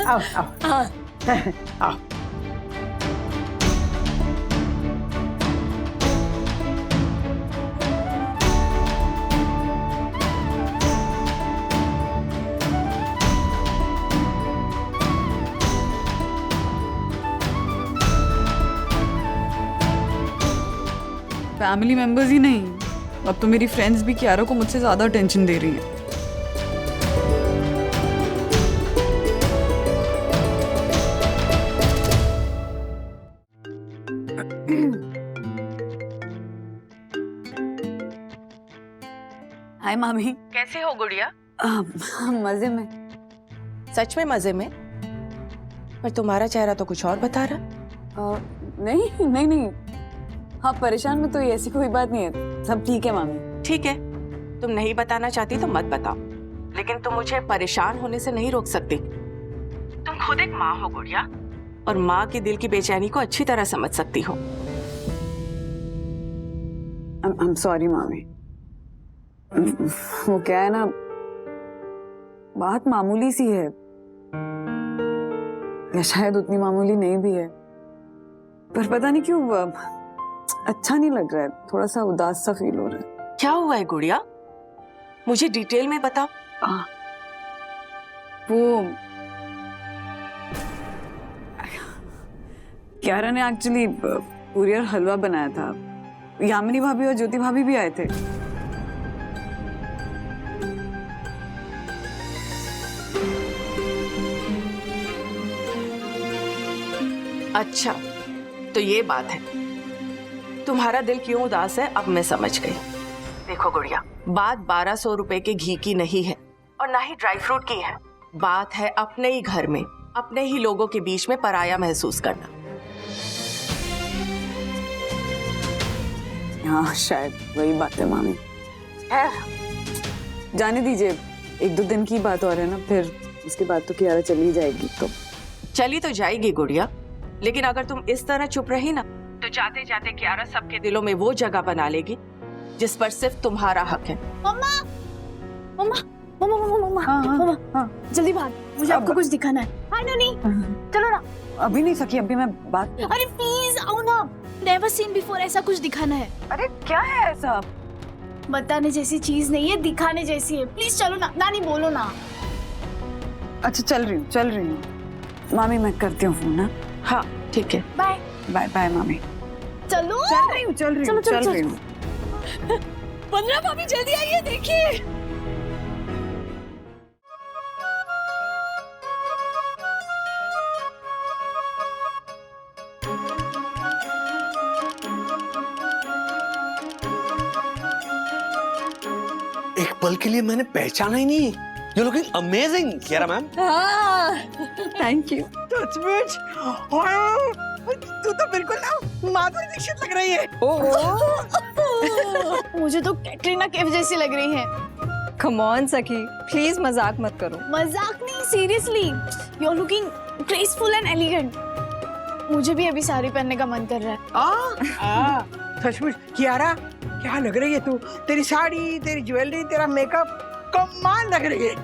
Speaker 6: आओ।
Speaker 12: फैमिली मेंबर्स ही नहीं, अब तो मेरी फ्रेंड्स भी कियारा को मुझसे ज्यादा टेंशन दे रही हैं। हाय मामी,
Speaker 5: कैसे हो गुड़िया?
Speaker 12: मजे में।
Speaker 5: सच में मजे में? पर तुम्हारा चेहरा तो कुछ और बता रहा।
Speaker 12: नहीं, हाँ परेशान में तो ऐसी कोई बात नहीं है, सब ठीक है मामी।
Speaker 5: ठीक है, तुम नहीं बताना चाहती तो मत बताओ, लेकिन तुम मुझे परेशान होने से नहीं रोक सकती। तुम खुद एक माँ हो गुड़िया, और माँ की दिल की बेचैनी को अच्छी तरह समझ सकती हो।
Speaker 12: I'm sorry मामी, वो क्या है ना, बात मामूली सी है, या शायद उतनी मामूली नहीं भी है, पर पता नहीं क्यों अच्छा नहीं लग रहा है, थोड़ा सा उदास सा फील हो रहा है।
Speaker 5: क्या हुआ है गुड़िया, मुझे डिटेल में बताओ।
Speaker 12: वो कियारा ने एक्चुअली पूरी और हलवा बनाया था, यामिनी भाभी और ज्योति भाभी भी आए थे।
Speaker 5: अच्छा, तो ये बात है, तुम्हारा दिल क्यों उदास है अब मैं समझ गई। देखो गुड़िया, बात 1200 रुपए के घी की नहीं है और ना ही ड्राई फ्रूट की है। बात है अपने ही घर में, अपने ही लोगों के बीच में पराया महसूस करना।
Speaker 12: हाँ शायद वही बात है मामी। जाने दीजिए, 1-2 दिन की बात और है ना, फिर उसके बाद तो कियारा चली ही जाएगी। तो
Speaker 5: चली तो जाएगी गुड़िया, लेकिन अगर तुम इस तरह चुप रही ना तो जाते जाते कियारा सबके दिलों में वो जगह बना लेगी जिस पर सिर्फ तुम्हारा हक है।
Speaker 3: मम्मा मम्मा मम्मा मम्मा मम्मा मम्मा जल्दी भाग, मुझे आपको कुछ दिखाना है। हाय ननी, चलो ना।
Speaker 12: अभी नहीं सकी, अभी मैं बात।
Speaker 3: अरे प्लीज आओ ना, नेवर सीन बिफोर, ऐसा कुछ दिखाना है।
Speaker 12: अरे क्या है ऐसा?
Speaker 3: बताने जैसी चीज नहीं है, दिखाने जैसी है। प्लीज चलो ना, नानी बोलो ना।
Speaker 12: अच्छा चल रही हूँ मामी, मैं करती हूँ फोन ना।
Speaker 5: हाँ ठीक है,
Speaker 3: बाय
Speaker 12: बाय बाय मामी।
Speaker 3: चलो
Speaker 12: चल रही हूँ।
Speaker 9: वंदना भाभी जल्दी आइए, देखिए।
Speaker 2: एक पल के लिए मैंने पहचाना ही नहीं। You looking amazing Kiara ma'am.
Speaker 1: Thank you.
Speaker 6: सचमुच तू तो बिल्कुल ना माधुरी दीक्षित लग रही है।
Speaker 3: मुझे तो कैटरीना कैफ जैसी लग रही है।
Speaker 1: कम ऑन सखी, प्लीज मजाक मत करो।
Speaker 3: मजाक नहीं, seriously you are looking graceful and elegant. मुझे भी अभी साड़ी पहनने का मन कर रहा है।
Speaker 6: सचमुच कियारा क्या लग रही है तू। तेरी साड़ी, तेरी ज्वेलरी, तेरा मेकअप कमाल लग रही है।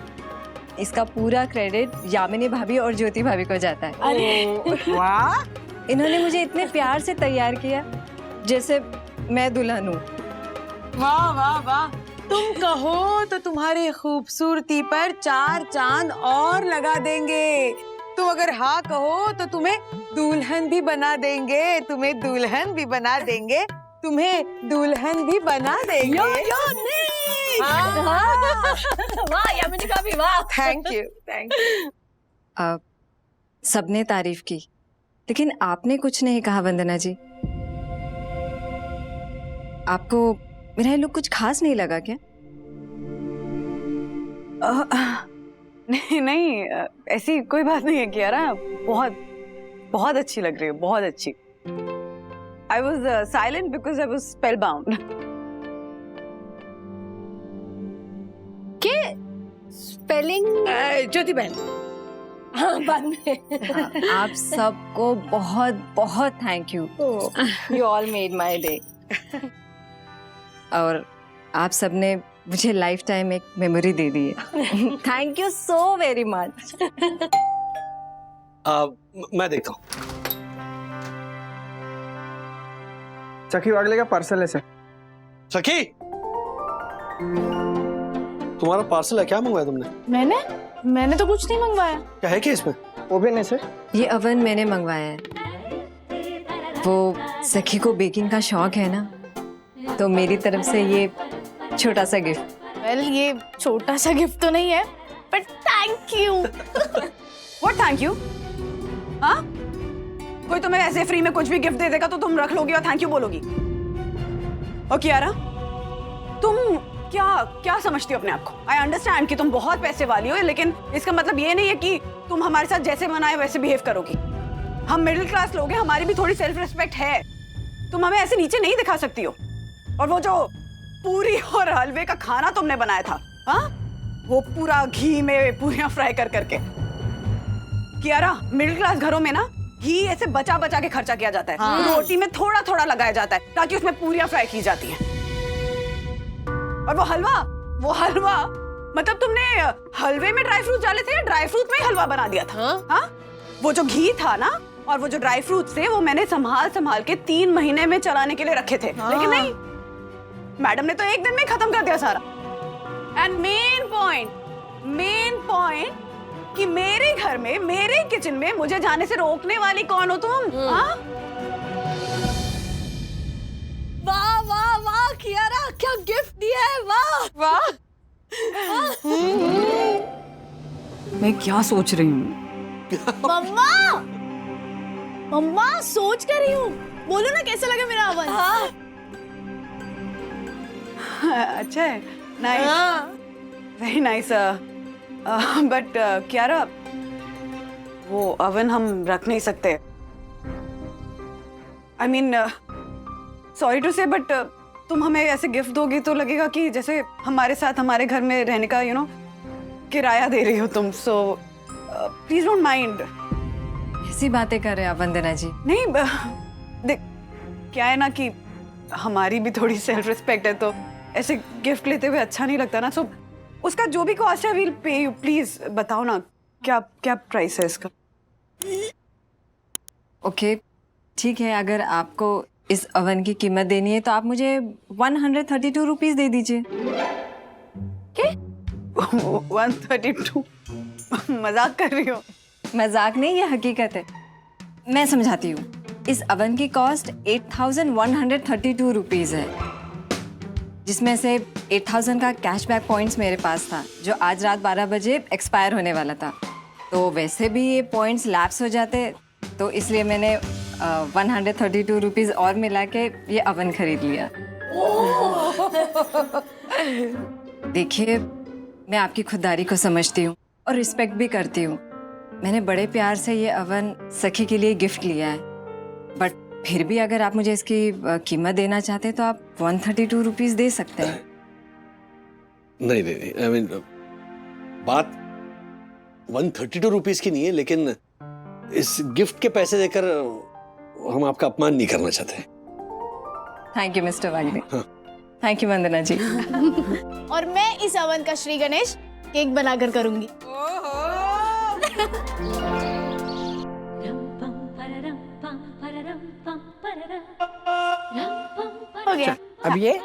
Speaker 1: इसका पूरा क्रेडिट यामिनी भाभी और ज्योति भाभी को जाता है।
Speaker 6: अरे वाह,
Speaker 1: इन्होंने मुझे इतने प्यार से तैयार किया जैसे मैं दुल्हन हूँ।
Speaker 13: वाह वाह वाह, तुम कहो तो तुम्हारी खूबसूरती पर 4 चांद और लगा देंगे। तुम अगर हाँ कहो तो तुम्हें दुल्हन भी बना देंगे, तुम्हें दुल्हन भी बना देंगे, तुम्हें दुल्हन भी बना देंगे।
Speaker 9: वाह यामिनी भाभी, वाह।
Speaker 5: Thank you, thank you.
Speaker 1: सबने तारीफ की, लेकिन आपने कुछ नहीं कहा वंदना जी। आपको मेरा ये लुक कुछ खास नहीं लगा क्या?
Speaker 12: नहीं ऐसी कोई बात नहीं है कियारा, बहुत अच्छी लग रही है, बहुत अच्छी। I was silent because I was spellbound.
Speaker 9: के स्पेलिंग
Speaker 6: ज्योति बहन,
Speaker 9: हाँ बाद में।
Speaker 1: आप सबको बहुत बहुत thank you. You all made my day. और आप सबने मुझे लाइफ टाइम एक मेमोरी दे दी है। Thank you so very much.
Speaker 2: मैं देखता हूँ।
Speaker 11: सखी वागले का पार्सल है सर।
Speaker 2: सखी, तुम्हारा पार्सल है, क्या मंगवाया तुमने?
Speaker 3: मैंने तो कुछ नहीं मंगवाया।
Speaker 2: क्या है क्या इसमें?
Speaker 11: ओवन है सर।
Speaker 1: ये अवन मैंने मंगवाया है। वो सखी को बेकिंग का शौक है ना, तो मेरी तरफ से ये छोटा सा गिफ्ट।
Speaker 3: वेल ये छोटा सा गिफ्ट तो नहीं है, but thank you.
Speaker 4: What thank you? हाँ, कोई तुम्हें ऐसे फ्री में कुछ भी गिफ्ट दे देगा तो तुम रख लोगी और थैंक यू बोलोगी? और कियारा, तुम क्या क्या समझती हो अपने आप को? आई अंडरस्टैंड कि तुम बहुत पैसे वाली हो, लेकिन इसका मतलब ये नहीं है कि तुम हमारे साथ जैसे बनाए वैसे बिहेव करोगी। हम मिडिल क्लास लोग हैं, हमारी भी थोड़ी सेल्फ रिस्पेक्ट है। तुम हमें ऐसे नीचे नहीं दिखा सकती हो। और वो जो पूरी और हलवे का खाना तुमने बनाया था, हाँ, वो पूरा घी में पूरियां फ्राई कर करके। कियारा, मिडिल क्लास घरों में ना घी ऐसे बचा बचा के खर्चा किया जाता है। हाँ। रोटी में थोड़ा थोड़ा लगाया जाता है ताकि उसमें पूरियां फ्राई की जाती हैं। और वो हलवा मतलब तुमने हलवे में ड्राई फ्रूट डाले थे या ड्राई फ्रूट में ही हलवा बना दिया था? हाँ? वो जो घी था ना और वो जो ड्राई फ्रूट थे, वो मैंने संभाल के 3 महीने में चलाने के लिए रखे थे। हाँ। लेकिन नहीं, मैडम ने तो एक दिन में खत्म कर दिया सारा। एंड मेन पॉइंट कि मेरे घर में, मेरे किचन में मुझे जाने से रोकने वाली कौन हो तुम? हाँ?
Speaker 9: वाह वाह वाह कियारा, क्या गिफ्ट दिया है, वाह
Speaker 5: वाह।
Speaker 12: मैं क्या सोच रही हूँ?
Speaker 3: मम्मा सोच कर रही हूँ। बोलो ना कैसा लगा मेरा अवन?
Speaker 9: हाँ।
Speaker 4: अच्छा है, नाइस, वेरी नाइस। बट क्यारा, वो अवन हम रख नहीं सकते। आई मीन, सॉरी टू से, बट तुम हमें ऐसे गिफ्ट दोगी तो लगेगा कि जैसे हमारे साथ हमारे घर में रहने का किराया दे रही हो तुम। So please don't mind.
Speaker 1: ऐसी बातें कर रहे हैं आप वंदना जी?
Speaker 4: नहीं, देख, क्या है ना कि हमारी भी थोड़ी सेल्फ रिस्पेक्ट है, तो ऐसे गिफ्ट लेते हुए अच्छा नहीं लगता ना। सो उसका जो भी कॉस्ट है विल पे यू। प्लीज बताओ ना क्या क्या प्राइस है इसका।
Speaker 1: ओके, ठीक है, अगर आपको इस अवन की कीमत देनी है तो आप मुझे 132 रुपीज दे दीजिए।
Speaker 4: 132? मजाक कर रही हो?
Speaker 1: मजाक नहीं, ये हकीकत है। मैं समझाती हूँ। इस अवन की कॉस्ट 8132 रुपीज है, जिसमें से 8000 का कैशबैक पॉइंट्स मेरे पास था, जो आज रात 12 बजे एक्सपायर होने वाला था। तो वैसे भी ये पॉइंट्स लैप्स हो जाते, तो इसलिए मैंने 132 रुपीज और मिला के ये अवन खरीद लिया। देखिए, मैं आपकी खुददारी को समझती हूँ और रिस्पेक्ट भी करती हूँ। मैंने बड़े प्यार से ये अवन सखी के लिए गिफ्ट लिया है, बट फिर भी अगर आप मुझे इसकी कीमत देना चाहते हैं तो आप 132 रुपीज दे सकते हैं।
Speaker 2: नहीं नहीं नहीं, आई मीन बात 132 रुपीज की नहीं है, लेकिन इस गिफ्ट के पैसे देकर हम आपका अपमान नहीं करना चाहते।
Speaker 1: Thank you mister Wagle. Thank you Vandana ji.
Speaker 3: और मैं इस अवन का श्री गणेश केक बनाकर करूंगी। हो गया।
Speaker 6: अब ये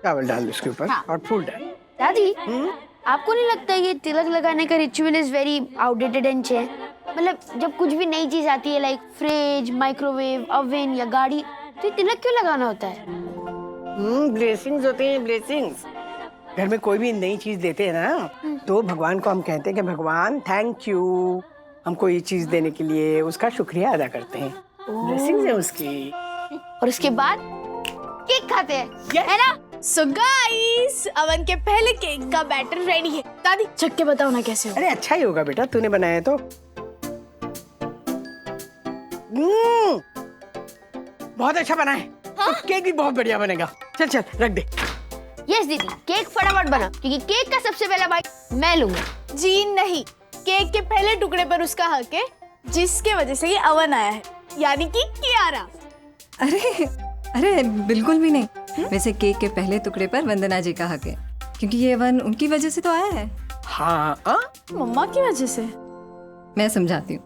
Speaker 6: चावल डाल दो इसके ऊपर।
Speaker 3: हाँ।
Speaker 6: और फूल डाल।
Speaker 14: दादी, आपको नहीं लगता ये तिलक लगाने का ritual is very outdated and chair? मतलब जब कुछ भी नई चीज आती है, लाइक फ्रिज, माइक्रोवेव, ओवन या गाड़ी, तो ये तिलक क्यों लगाना होता है?
Speaker 6: ब्लेसिंग्स होते हैं, ब्लेसिंग्स। घर में कोई भी नई चीज देते हैं ना, तो भगवान को हम कहते हैं कि भगवान थैंक यू, हमको ये चीज देने के लिए, उसका शुक्रिया अदा करते हैं। ब्लेसिंग्स है उसकी।
Speaker 14: और उसके बाद केक खाते हैं, है ना?
Speaker 3: सो गाइस, अवन के पहले केक का बैटर रेडी है। दादी चख के बताओ ना कैसे हो।
Speaker 6: अरे अच्छा ही होगा बेटा, तूने बनाया तो। बहुत अच्छा बना है। हाँ? तो केक भी बहुत बढ़िया बनेगा। चल चल रख दे।
Speaker 14: यस दीदी, केक फटाफट बना, क्योंकि केक का सबसे पहला बाइट मैं लूंगा।
Speaker 3: जी नहीं, केक के पहले टुकड़े पर उसका हक है, जिसके वजह से ये अवन आया है, यानी कि कियारा।
Speaker 1: अरे अरे बिल्कुल भी नहीं। वैसे केक के पहले टुकड़े पर वंदना जी का हक है, क्योंकि ये अवन उनकी वजह से तो आया है।
Speaker 6: हाँ,
Speaker 3: मम्मा की वजह से।
Speaker 1: मैं समझाती हूँ।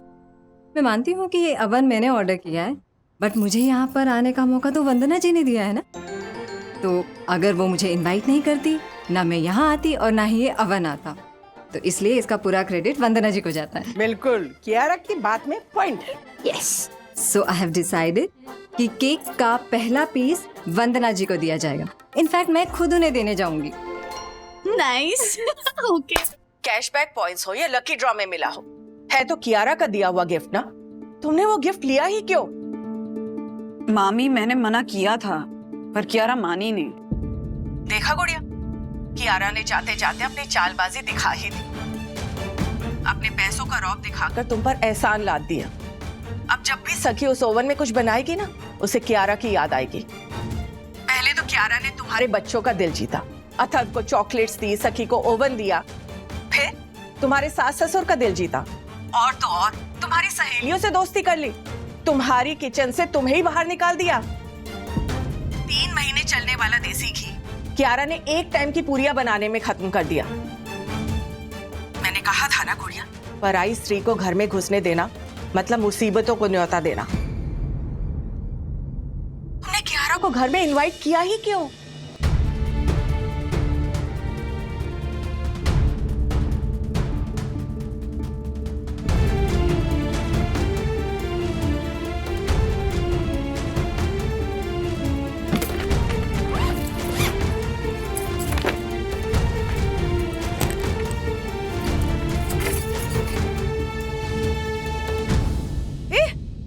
Speaker 1: मैं मानती हूँ कि ये अवन मैंने ऑर्डर किया है, बट मुझे यहाँ पर आने का मौका तो वंदना जी ने दिया है ना। तो अगर वो मुझे इनवाइट नहीं करती, ना मैं यहाँ आती और ना ही ये अवन आता। तो इसलिए इसका पूरा क्रेडिट वंदना जी को जाता है।
Speaker 6: बिल्कुल, कियारा की बात में पॉइंट है।
Speaker 1: Yes, so I have decided कि केक का पहला पीस वंदना जी को दिया जाएगा। इनफैक्ट मैं खुद उन्हें देने जाऊंगी।
Speaker 3: नाइस। ओके।
Speaker 5: कैशबैक पॉइंट्स हो या लकी ड्रॉ में मिला हो, है तो कियारा का दिया हुआ गिफ्ट ना। तुमने वो गिफ्ट लिया ही क्यों?
Speaker 4: मामी, मैंने मना किया था, पर कियारा मानी नहीं।
Speaker 5: देखा गुड़िया, कियारा ने जाते जाते अपनी चालबाजी दिखा ही दी। अपने पैसों का रौब दिखाकर तुम पर एहसान लाद दिया। अब जब भी सखी उस ओवन में कुछ बनाएगी ना, उसे कियारा की याद आएगी। पहले तो कियारा ने तुम्हारे बच्चों का दिल जीता, अथर्व को चॉकलेट्स दी, सखी को ओवन दिया, फिर तुम्हारे सास ससुर का दिल जीता, और तो और तुम्हारी सहेलियों से दोस्ती कर ली, तुम्हारी किचन से तुम्हें ही बाहर निकाल दिया। 3 महीने चलने वाला देसी घी कियारा ने एक टाइम की पूरियां बनाने में खत्म कर दिया। मैंने कहा था ना गुड़िया, पराई स्त्री को घर में घुसने देना मतलब मुसीबतों को न्योता देना। तुमने कियारा को घर में इनवाइट किया ही क्यों?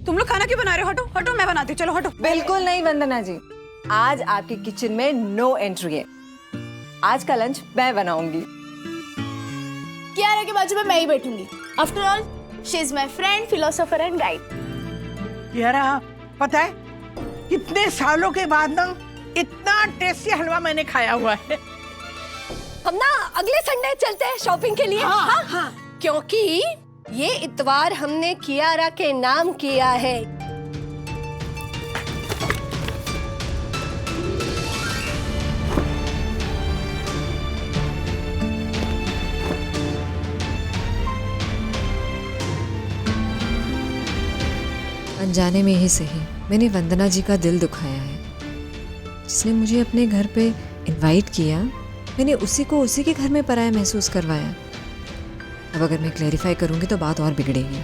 Speaker 4: तुम लोग खाना क्यों बना रहे हो? हटो हटो, मैं बनाती हूँ। चलो हटो।
Speaker 1: बिल्कुल नहीं वंदना जी, आज आपकी किचन में नो एंट्री है। आज का लंच मैं बनाऊंगी।
Speaker 3: कियारा के बाजू में मैं ही बैठूंगी। After all she is my friend, philosopher and guide.
Speaker 6: यारा पता है कितने सालों के बाद ना इतना टेस्टी हलवा मैंने खाया हुआ है।
Speaker 9: हम ना अगले संडे चलते हैं शॉपिंग के लिए। हाँ। क्योंकि ये इतवार हमने कियारा के नाम किया है।
Speaker 1: अनजाने में ही सही मैंने वंदना जी का दिल दुखाया है। जिसने मुझे अपने घर पे इनवाइट किया, मैंने उसी को उसी के घर में पराया महसूस करवाया। अब अगर मैं क्लैरिफाई करूंगी तो बात और बिगड़ेगी,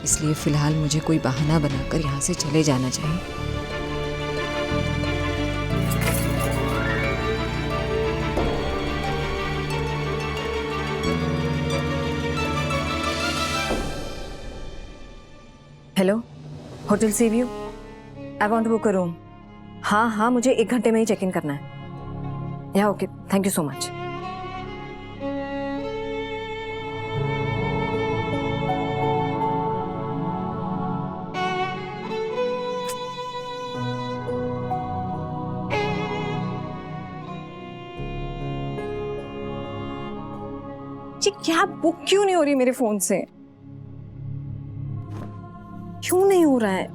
Speaker 1: इसलिए फिलहाल मुझे कोई बहाना बनाकर यहाँ से चले जाना चाहिए। Hello, hotel sea view. I want to book a room. हाँ, मुझे 1 घंटे में ही चेक इन करना है। Yeah okay, thank you so much. जी कैब बुक क्यों नहीं हो रही मेरे फोन से? क्यों नहीं हो रहा है?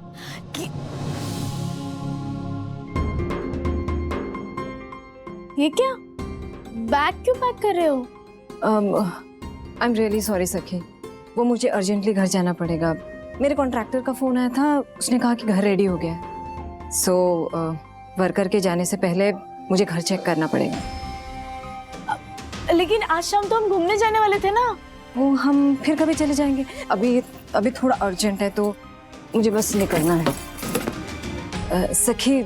Speaker 3: ये क्या बैग क्यों पैक कर रहे हो?
Speaker 1: आई एम रियली सॉरी सखी, वो मुझे अर्जेंटली घर जाना पड़ेगा। मेरे कॉन्ट्रैक्टर का फोन आया था, उसने कहा कि घर रेडी हो गया है। सो वर्कर के जाने से पहले मुझे घर चेक करना पड़ेगा।
Speaker 3: लेकिन आज शाम तो हम घूमने जाने वाले थे ना।
Speaker 1: वो हम फिर कभी चले जाएंगे। अभी थोड़ा अर्जेंट है तो मुझे बस निकलना है। सखी,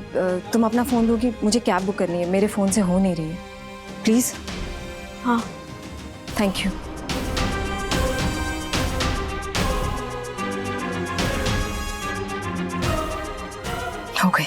Speaker 1: तुम अपना फ़ोन दोगी? मुझे कैब बुक करनी है, मेरे फ़ोन से हो नहीं रही है, प्लीज़।
Speaker 3: हाँ,
Speaker 1: थैंक यू। हो गई।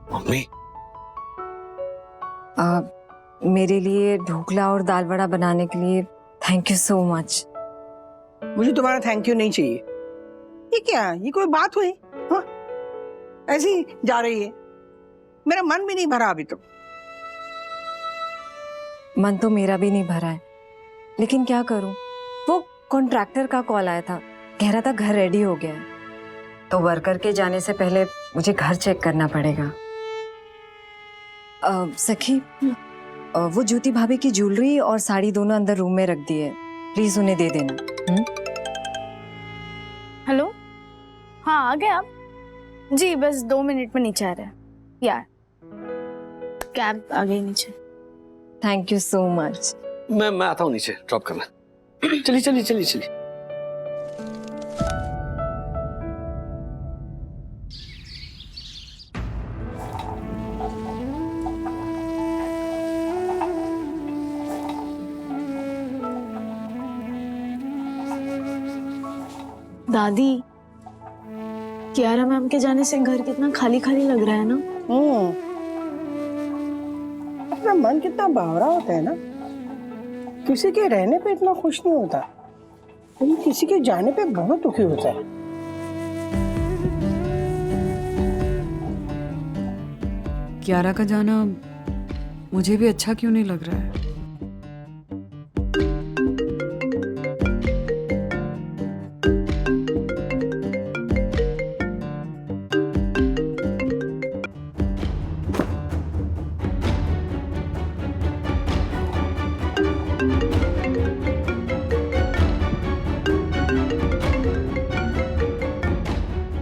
Speaker 2: मम्मी,
Speaker 1: मेरे लिए ढोकला और दाल वड़ा बनाने के लिए थैंक यू सो मच।
Speaker 6: मुझे तुम्हारा थैंक यू नहीं चाहिए। ये क्या, ये कोई बात हुई? हाँ, ऐसी ही जा रही है। मेरा मन भी नहीं भरा अभी तक।
Speaker 1: मन तो मेरा भी नहीं भरा है, लेकिन क्या करूं? वो कॉन्ट्रैक्टर का कॉल आया था, कह रहा था घर रेडी हो गया है, तो वर्कर के जाने से पहले मुझे घर चेक करना पड़ेगा। सखी, वो ज्योति भाभी की ज्वेलरी और साड़ी दोनों अंदर रूम में रख दी है, प्लीज उन्हें दे देना।
Speaker 3: हेलो, हाँ आ गए आप? जी बस 2 मिनट में नीचे आ रहे हैं। यार कैब आ गई नीचे।
Speaker 1: Thank you so much.
Speaker 2: मैं आता हूँ नीचे ड्रॉप करना। चलिए।
Speaker 3: दादी, कियारा मैम के जाने से घर कितना खाली खाली लग रहा है ना।
Speaker 6: अपना मन कितना बावरा होता है ना। किसी के रहने पे इतना खुश नहीं होता, लेकिन किसी के जाने पे बहुत दुखी होता है।
Speaker 8: कियारा का जाना मुझे भी अच्छा क्यों नहीं लग रहा है।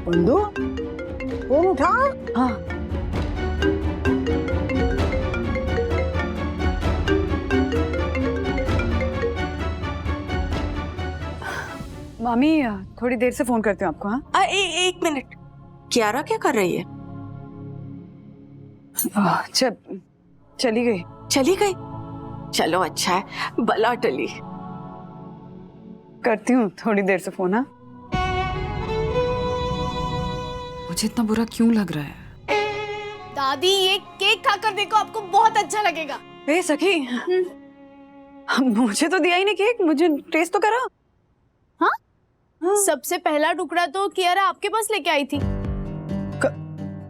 Speaker 6: बंधु, फोन उठा।
Speaker 8: हाँ,
Speaker 12: मामी थोड़ी देर से फोन करती हूँ आपको। हाँ,
Speaker 5: एक मिनट, कियारा क्या कर रही है?
Speaker 12: चली गई।
Speaker 5: चली गई? चलो अच्छा है, बला टली।
Speaker 12: करती हूँ थोड़ी देर से फोन। हाँ
Speaker 8: मुझे इतना बुरा क्यों लग रहा है?
Speaker 3: दादी ये केक खाकर देखो, आपको बहुत अच्छा लगेगा।
Speaker 12: ए सखी, मुझे तो दिया ही नहीं केक, मुझे टेस्ट तो करा।
Speaker 3: हाँ? सबसे पहला टुकड़ा तो कियारा आपके पास लेके आई थी।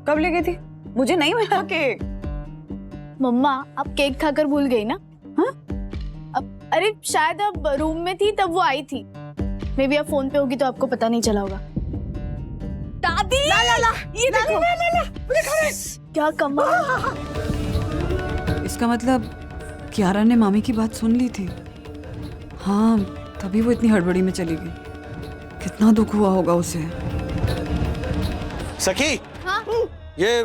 Speaker 12: कब लेके थी? मुझे नहीं मिला केक।
Speaker 3: मम्मा आप केक खाकर भूल गई ना?
Speaker 12: हाँ?
Speaker 3: अरे शायद अब रूम में थी तब वो आई थी। मे बी आप फोन पे होगी तो आपको पता नहीं चला होगा। दादी ला ला ला, ये देखो क्या कमाल।
Speaker 8: इसका मतलब कियारा ने मामी की बात सुन ली थी। हाँ तभी वो इतनी हड़बड़ी में चली गई। कितना दुख हुआ होगा उसे।
Speaker 2: सखी,
Speaker 3: हाँ?
Speaker 2: ये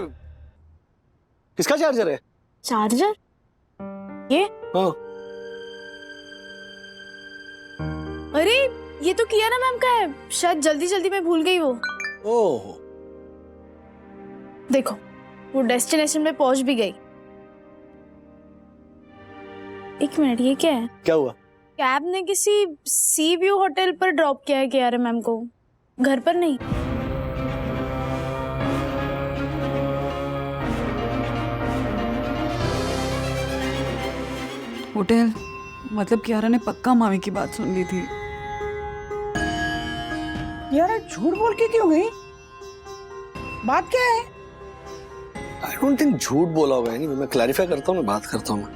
Speaker 2: किसका चार्जर है?
Speaker 3: चार्जर? ये?
Speaker 2: हाँ।
Speaker 3: अरे ये तो कियारा मैम का है, शायद जल्दी जल्दी में भूल गई वो।
Speaker 2: ओह।
Speaker 3: देखो वो डेस्टिनेशन में पहुंच भी गई। एक मिनट, ये क्या है?
Speaker 2: क्या हुआ?
Speaker 3: कैब ने किसी सी व्यू होटल पर ड्रॉप किया है कियारा मैम को, घर पर नहीं।
Speaker 8: होटल मतलब कियारा ने पक्का मामी की बात सुन ली थी।
Speaker 6: यार झूठ बोल के क्यों गई? बात क्या है?
Speaker 2: आई डोंट थिंक झूठ बोला होगा। नहीं, मैं क्लैरिफाई करता हूँ, मैं बात करता हूँ।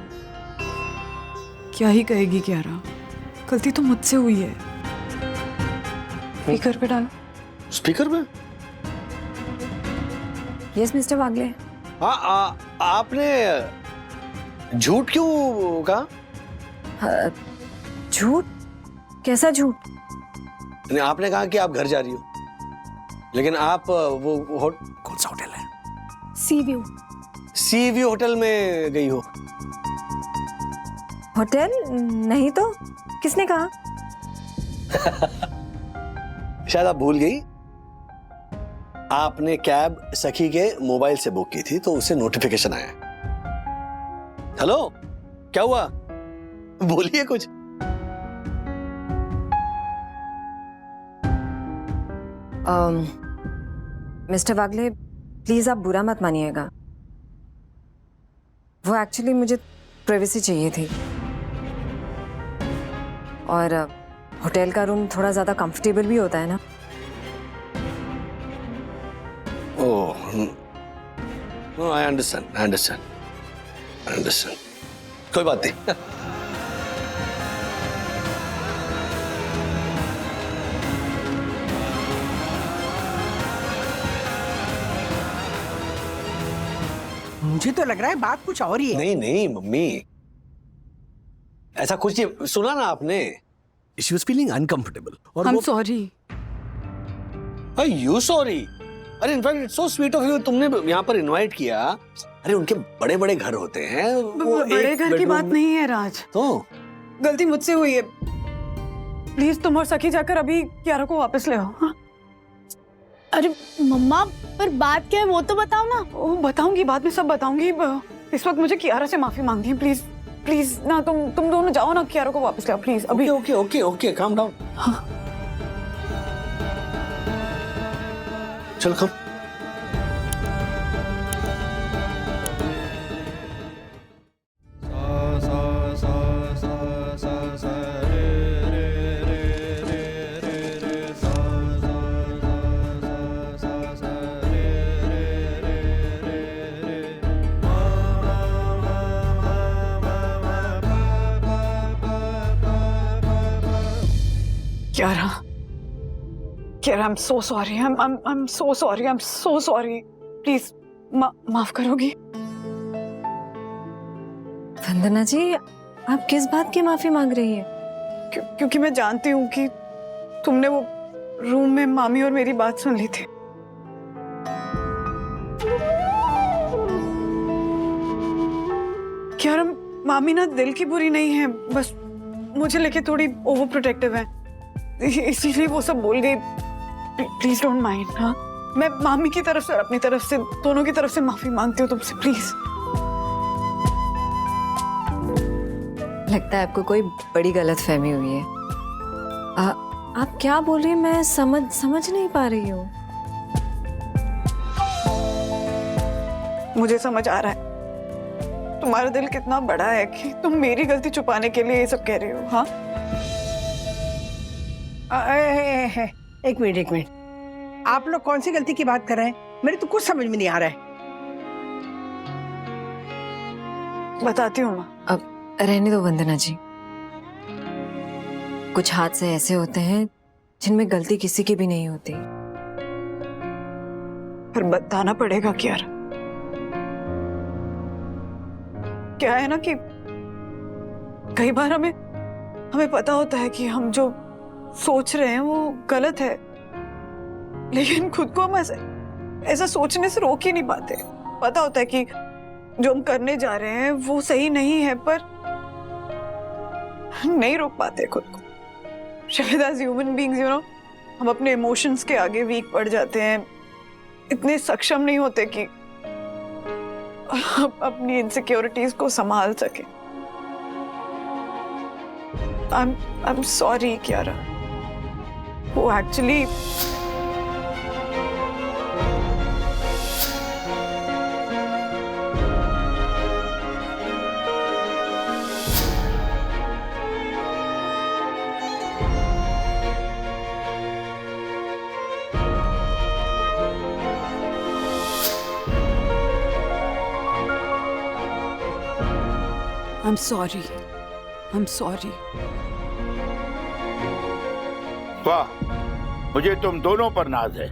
Speaker 8: क्या ही कहेगी कियारा, गलती तो मुझसे हुई है।
Speaker 1: स्पीकर पे डालो।
Speaker 2: स्पीकर पे?
Speaker 1: यस मिस्टर वागले।
Speaker 2: हाँ, आपने झूठ क्यों कहा?
Speaker 1: झूठ? कैसा झूठ?
Speaker 2: नहीं, आपने कहा कि आप घर जा रही हो, लेकिन आप वो कौन सा होटल है?
Speaker 3: सी व्यू।
Speaker 2: सी व्यू होटल में गई हो?
Speaker 1: होटल नहीं तो किसने कहा?
Speaker 2: शायद आप भूल गई। आपने कैब सखी के मोबाइल से बुक की थी तो उसे नोटिफिकेशन आया। हेलो, क्या हुआ? बोलिए कुछ।
Speaker 1: मिस्टर वागले प्लीज आप बुरा मत मानिएगा। वो एक्चुअली मुझे प्राइवेसी चाहिए थी और होटल का रूम थोड़ा ज्यादा कंफर्टेबल भी होता है ना।
Speaker 2: ओह, नो, आई अंडरस्टैंड। कोई बात नहीं।
Speaker 6: मुझे तो लग रहा है बात कुछ और ही है।
Speaker 2: नहीं मम्मी, ऐसा कुछ नहीं। सुना ना आपने? She was feeling uncomfortable.
Speaker 8: I'm sorry.
Speaker 2: Are you sorry? अरे in fact it's so sweet of you, तुमने यहाँ पर इनवाइट किया। अरे उनके बड़े बड़े घर होते हैं।
Speaker 12: बड़े घर की बात नहीं है राज,
Speaker 2: तो
Speaker 12: गलती मुझसे हुई है। प्लीज तुम और सखी जाकर अभी कियारा को वापस ले आओ। हाँ?
Speaker 3: अरे मम्मा पर बात क्या है वो तो बताओ ना।
Speaker 12: ओ, बताऊंगी, बाद में सब बताऊंगी। इस वक्त मुझे कियारा से माफी मांगनी है। प्लीज प्लीज ना, तुम दोनों जाओ ना, कियारा को वापस लाओ प्लीज अभी।
Speaker 2: Okay, calm down.
Speaker 12: हाँ।
Speaker 2: चलो कम।
Speaker 12: Kiara, I'm so sorry. I'm so sorry. I'm so sorry. Please, माफ करोगी?
Speaker 1: वंदना जी, आप किस बात की माफी मांग रही है?
Speaker 12: क्योंकि मैं जानती हूँ कि तुमने वो रूम में मामी और मेरी बात सुन ली थी। कियारा, मामी ना दिल की बुरी नहीं है, बस मुझे लेके थोड़ी ओवर प्रोटेक्टिव है, इसीलिए वो सब बोल गई। Please don't mind. हाँ, मैं मामी की तरफ से और अपनी तरफ से दोनों की तरफ से माफी मांगती हूँ तुमसे, प्लीज।
Speaker 1: लगता है आपको कोई बड़ी गलतफहमी हुई है। आप क्या बोल रही हैं? मैं समझ नहीं पा रही हूँ।
Speaker 12: मुझे समझ आ रहा है तुम्हारा दिल कितना बड़ा है कि तुम मेरी गलती छुपाने के लिए ये सब कह रहे हो। हाँ,
Speaker 6: एक मिनट, आप लोग कौन सी गलती की बात कर रहे हैं? मेरे तो कुछ समझ में नहीं आ रहा है।
Speaker 12: बताती हूँ माँ।
Speaker 1: अब रहने दो वंदना जी। कुछ हादसे ऐसे होते हैं जिनमें गलती किसी की भी नहीं होती।
Speaker 12: पर बताना पड़ेगा क्या? क्या है ना कि कई बार हमें पता होता है कि हम जो सोच रहे हैं वो गलत है, लेकिन खुद को हम ऐसा सोचने से रोक ही नहीं पाते। पता होता है कि जो हम करने जा रहे हैं वो सही नहीं है, पर नहीं रोक पाते खुद को। शायद एज ह्यूमन बीइंग्स हम अपने इमोशंस के आगे वीक पड़ जाते हैं, इतने सक्षम नहीं होते कि अपनी इनसिक्योरिटीज को संभाल सके। I'm sorry Kiara. वो एक्चुअली
Speaker 8: I'm sorry.
Speaker 7: वाह, मुझे तुम दोनों पर नाज है।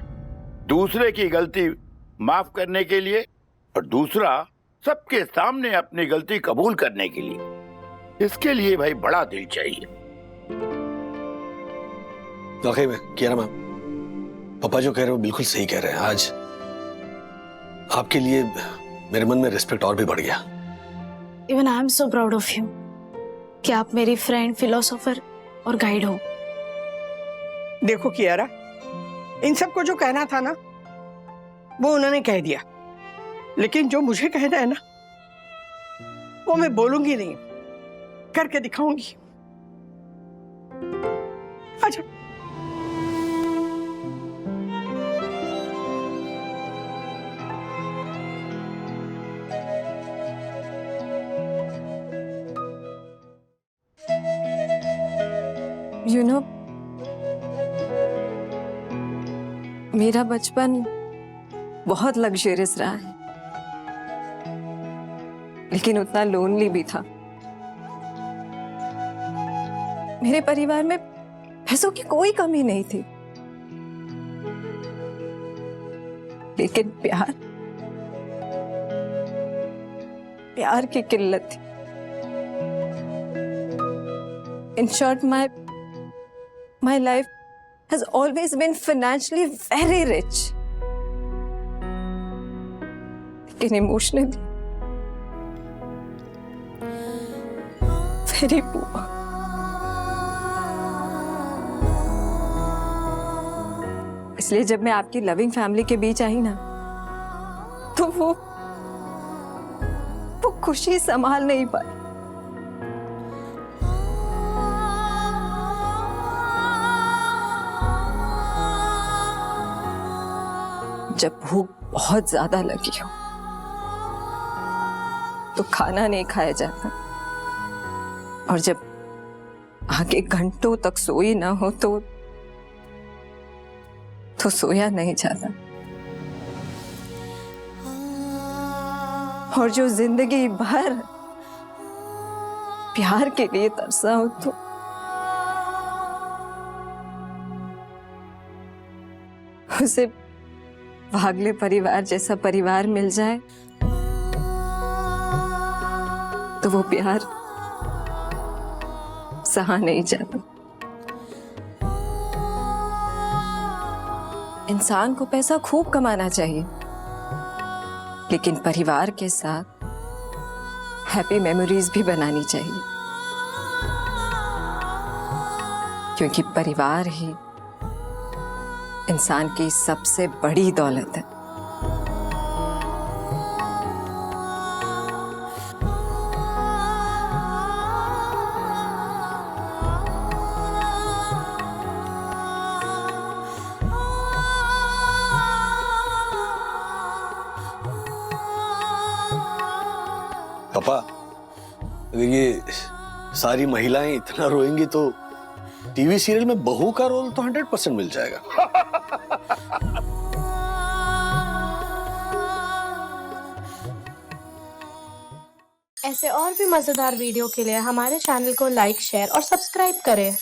Speaker 7: दूसरे की गलती माफ करने के लिए और दूसरा सबके सामने अपनी गलती कबूल करने के लिए। इसके लिए भाई बड़ा दिल चाहिए।
Speaker 2: वाकई में कियारा मैम, पापा जो कह रहे हो बिल्कुल सही कह रहे हैं। आज आपके लिए मेरे मन में रिस्पेक्ट और भी बढ़ गया।
Speaker 3: Even I am so proud of you कि आप मेरी फ्रेंड, फिलोसोफर और गाइड हो।
Speaker 6: देखो कियारा, इन सबको जो कहना था ना वो उन्होंने कह दिया, लेकिन जो मुझे कहना है ना वो मैं बोलूंगी नहीं, करके दिखाऊंगी। अच्छा,
Speaker 1: यू नो, मेरा बचपन बहुत लग्जरियस रहा है, लेकिन उतना लोनली भी था। मेरे परिवार में पैसों की कोई कमी नहीं थी, लेकिन प्यार की किल्लत थी। In short, my life has always been financially very rich, लेकिन emotionally very poor. इसलिए जब मैं आपकी लविंग फैमिली के बीच आई ना, तो वो खुशी संभाल नहीं पाई। जब भूख बहुत ज्यादा लगी हो तो खाना नहीं खाया जाता, और जब आगे घंटों तक सोई ना हो तो सोया नहीं जाता। और जो जिंदगी भर प्यार के लिए तरसा हो तो उसे भागले परिवार जैसा परिवार मिल जाए तो वो प्यार सहा नहीं जाता। इंसान को पैसा खूब कमाना चाहिए, लेकिन परिवार के साथ हैप्पी मेमोरीज भी बनानी चाहिए, क्योंकि परिवार ही इंसान की सबसे बड़ी दौलत है।
Speaker 2: पापा, अगर ये सारी महिलाएं इतना रोएंगी तो टीवी सीरियल में बहू का रोल तो 100% मिल जाएगा।
Speaker 9: ऐसे और भी मजेदार वीडियो के लिए हमारे चैनल को लाइक, शेयर और सब्सक्राइब करें।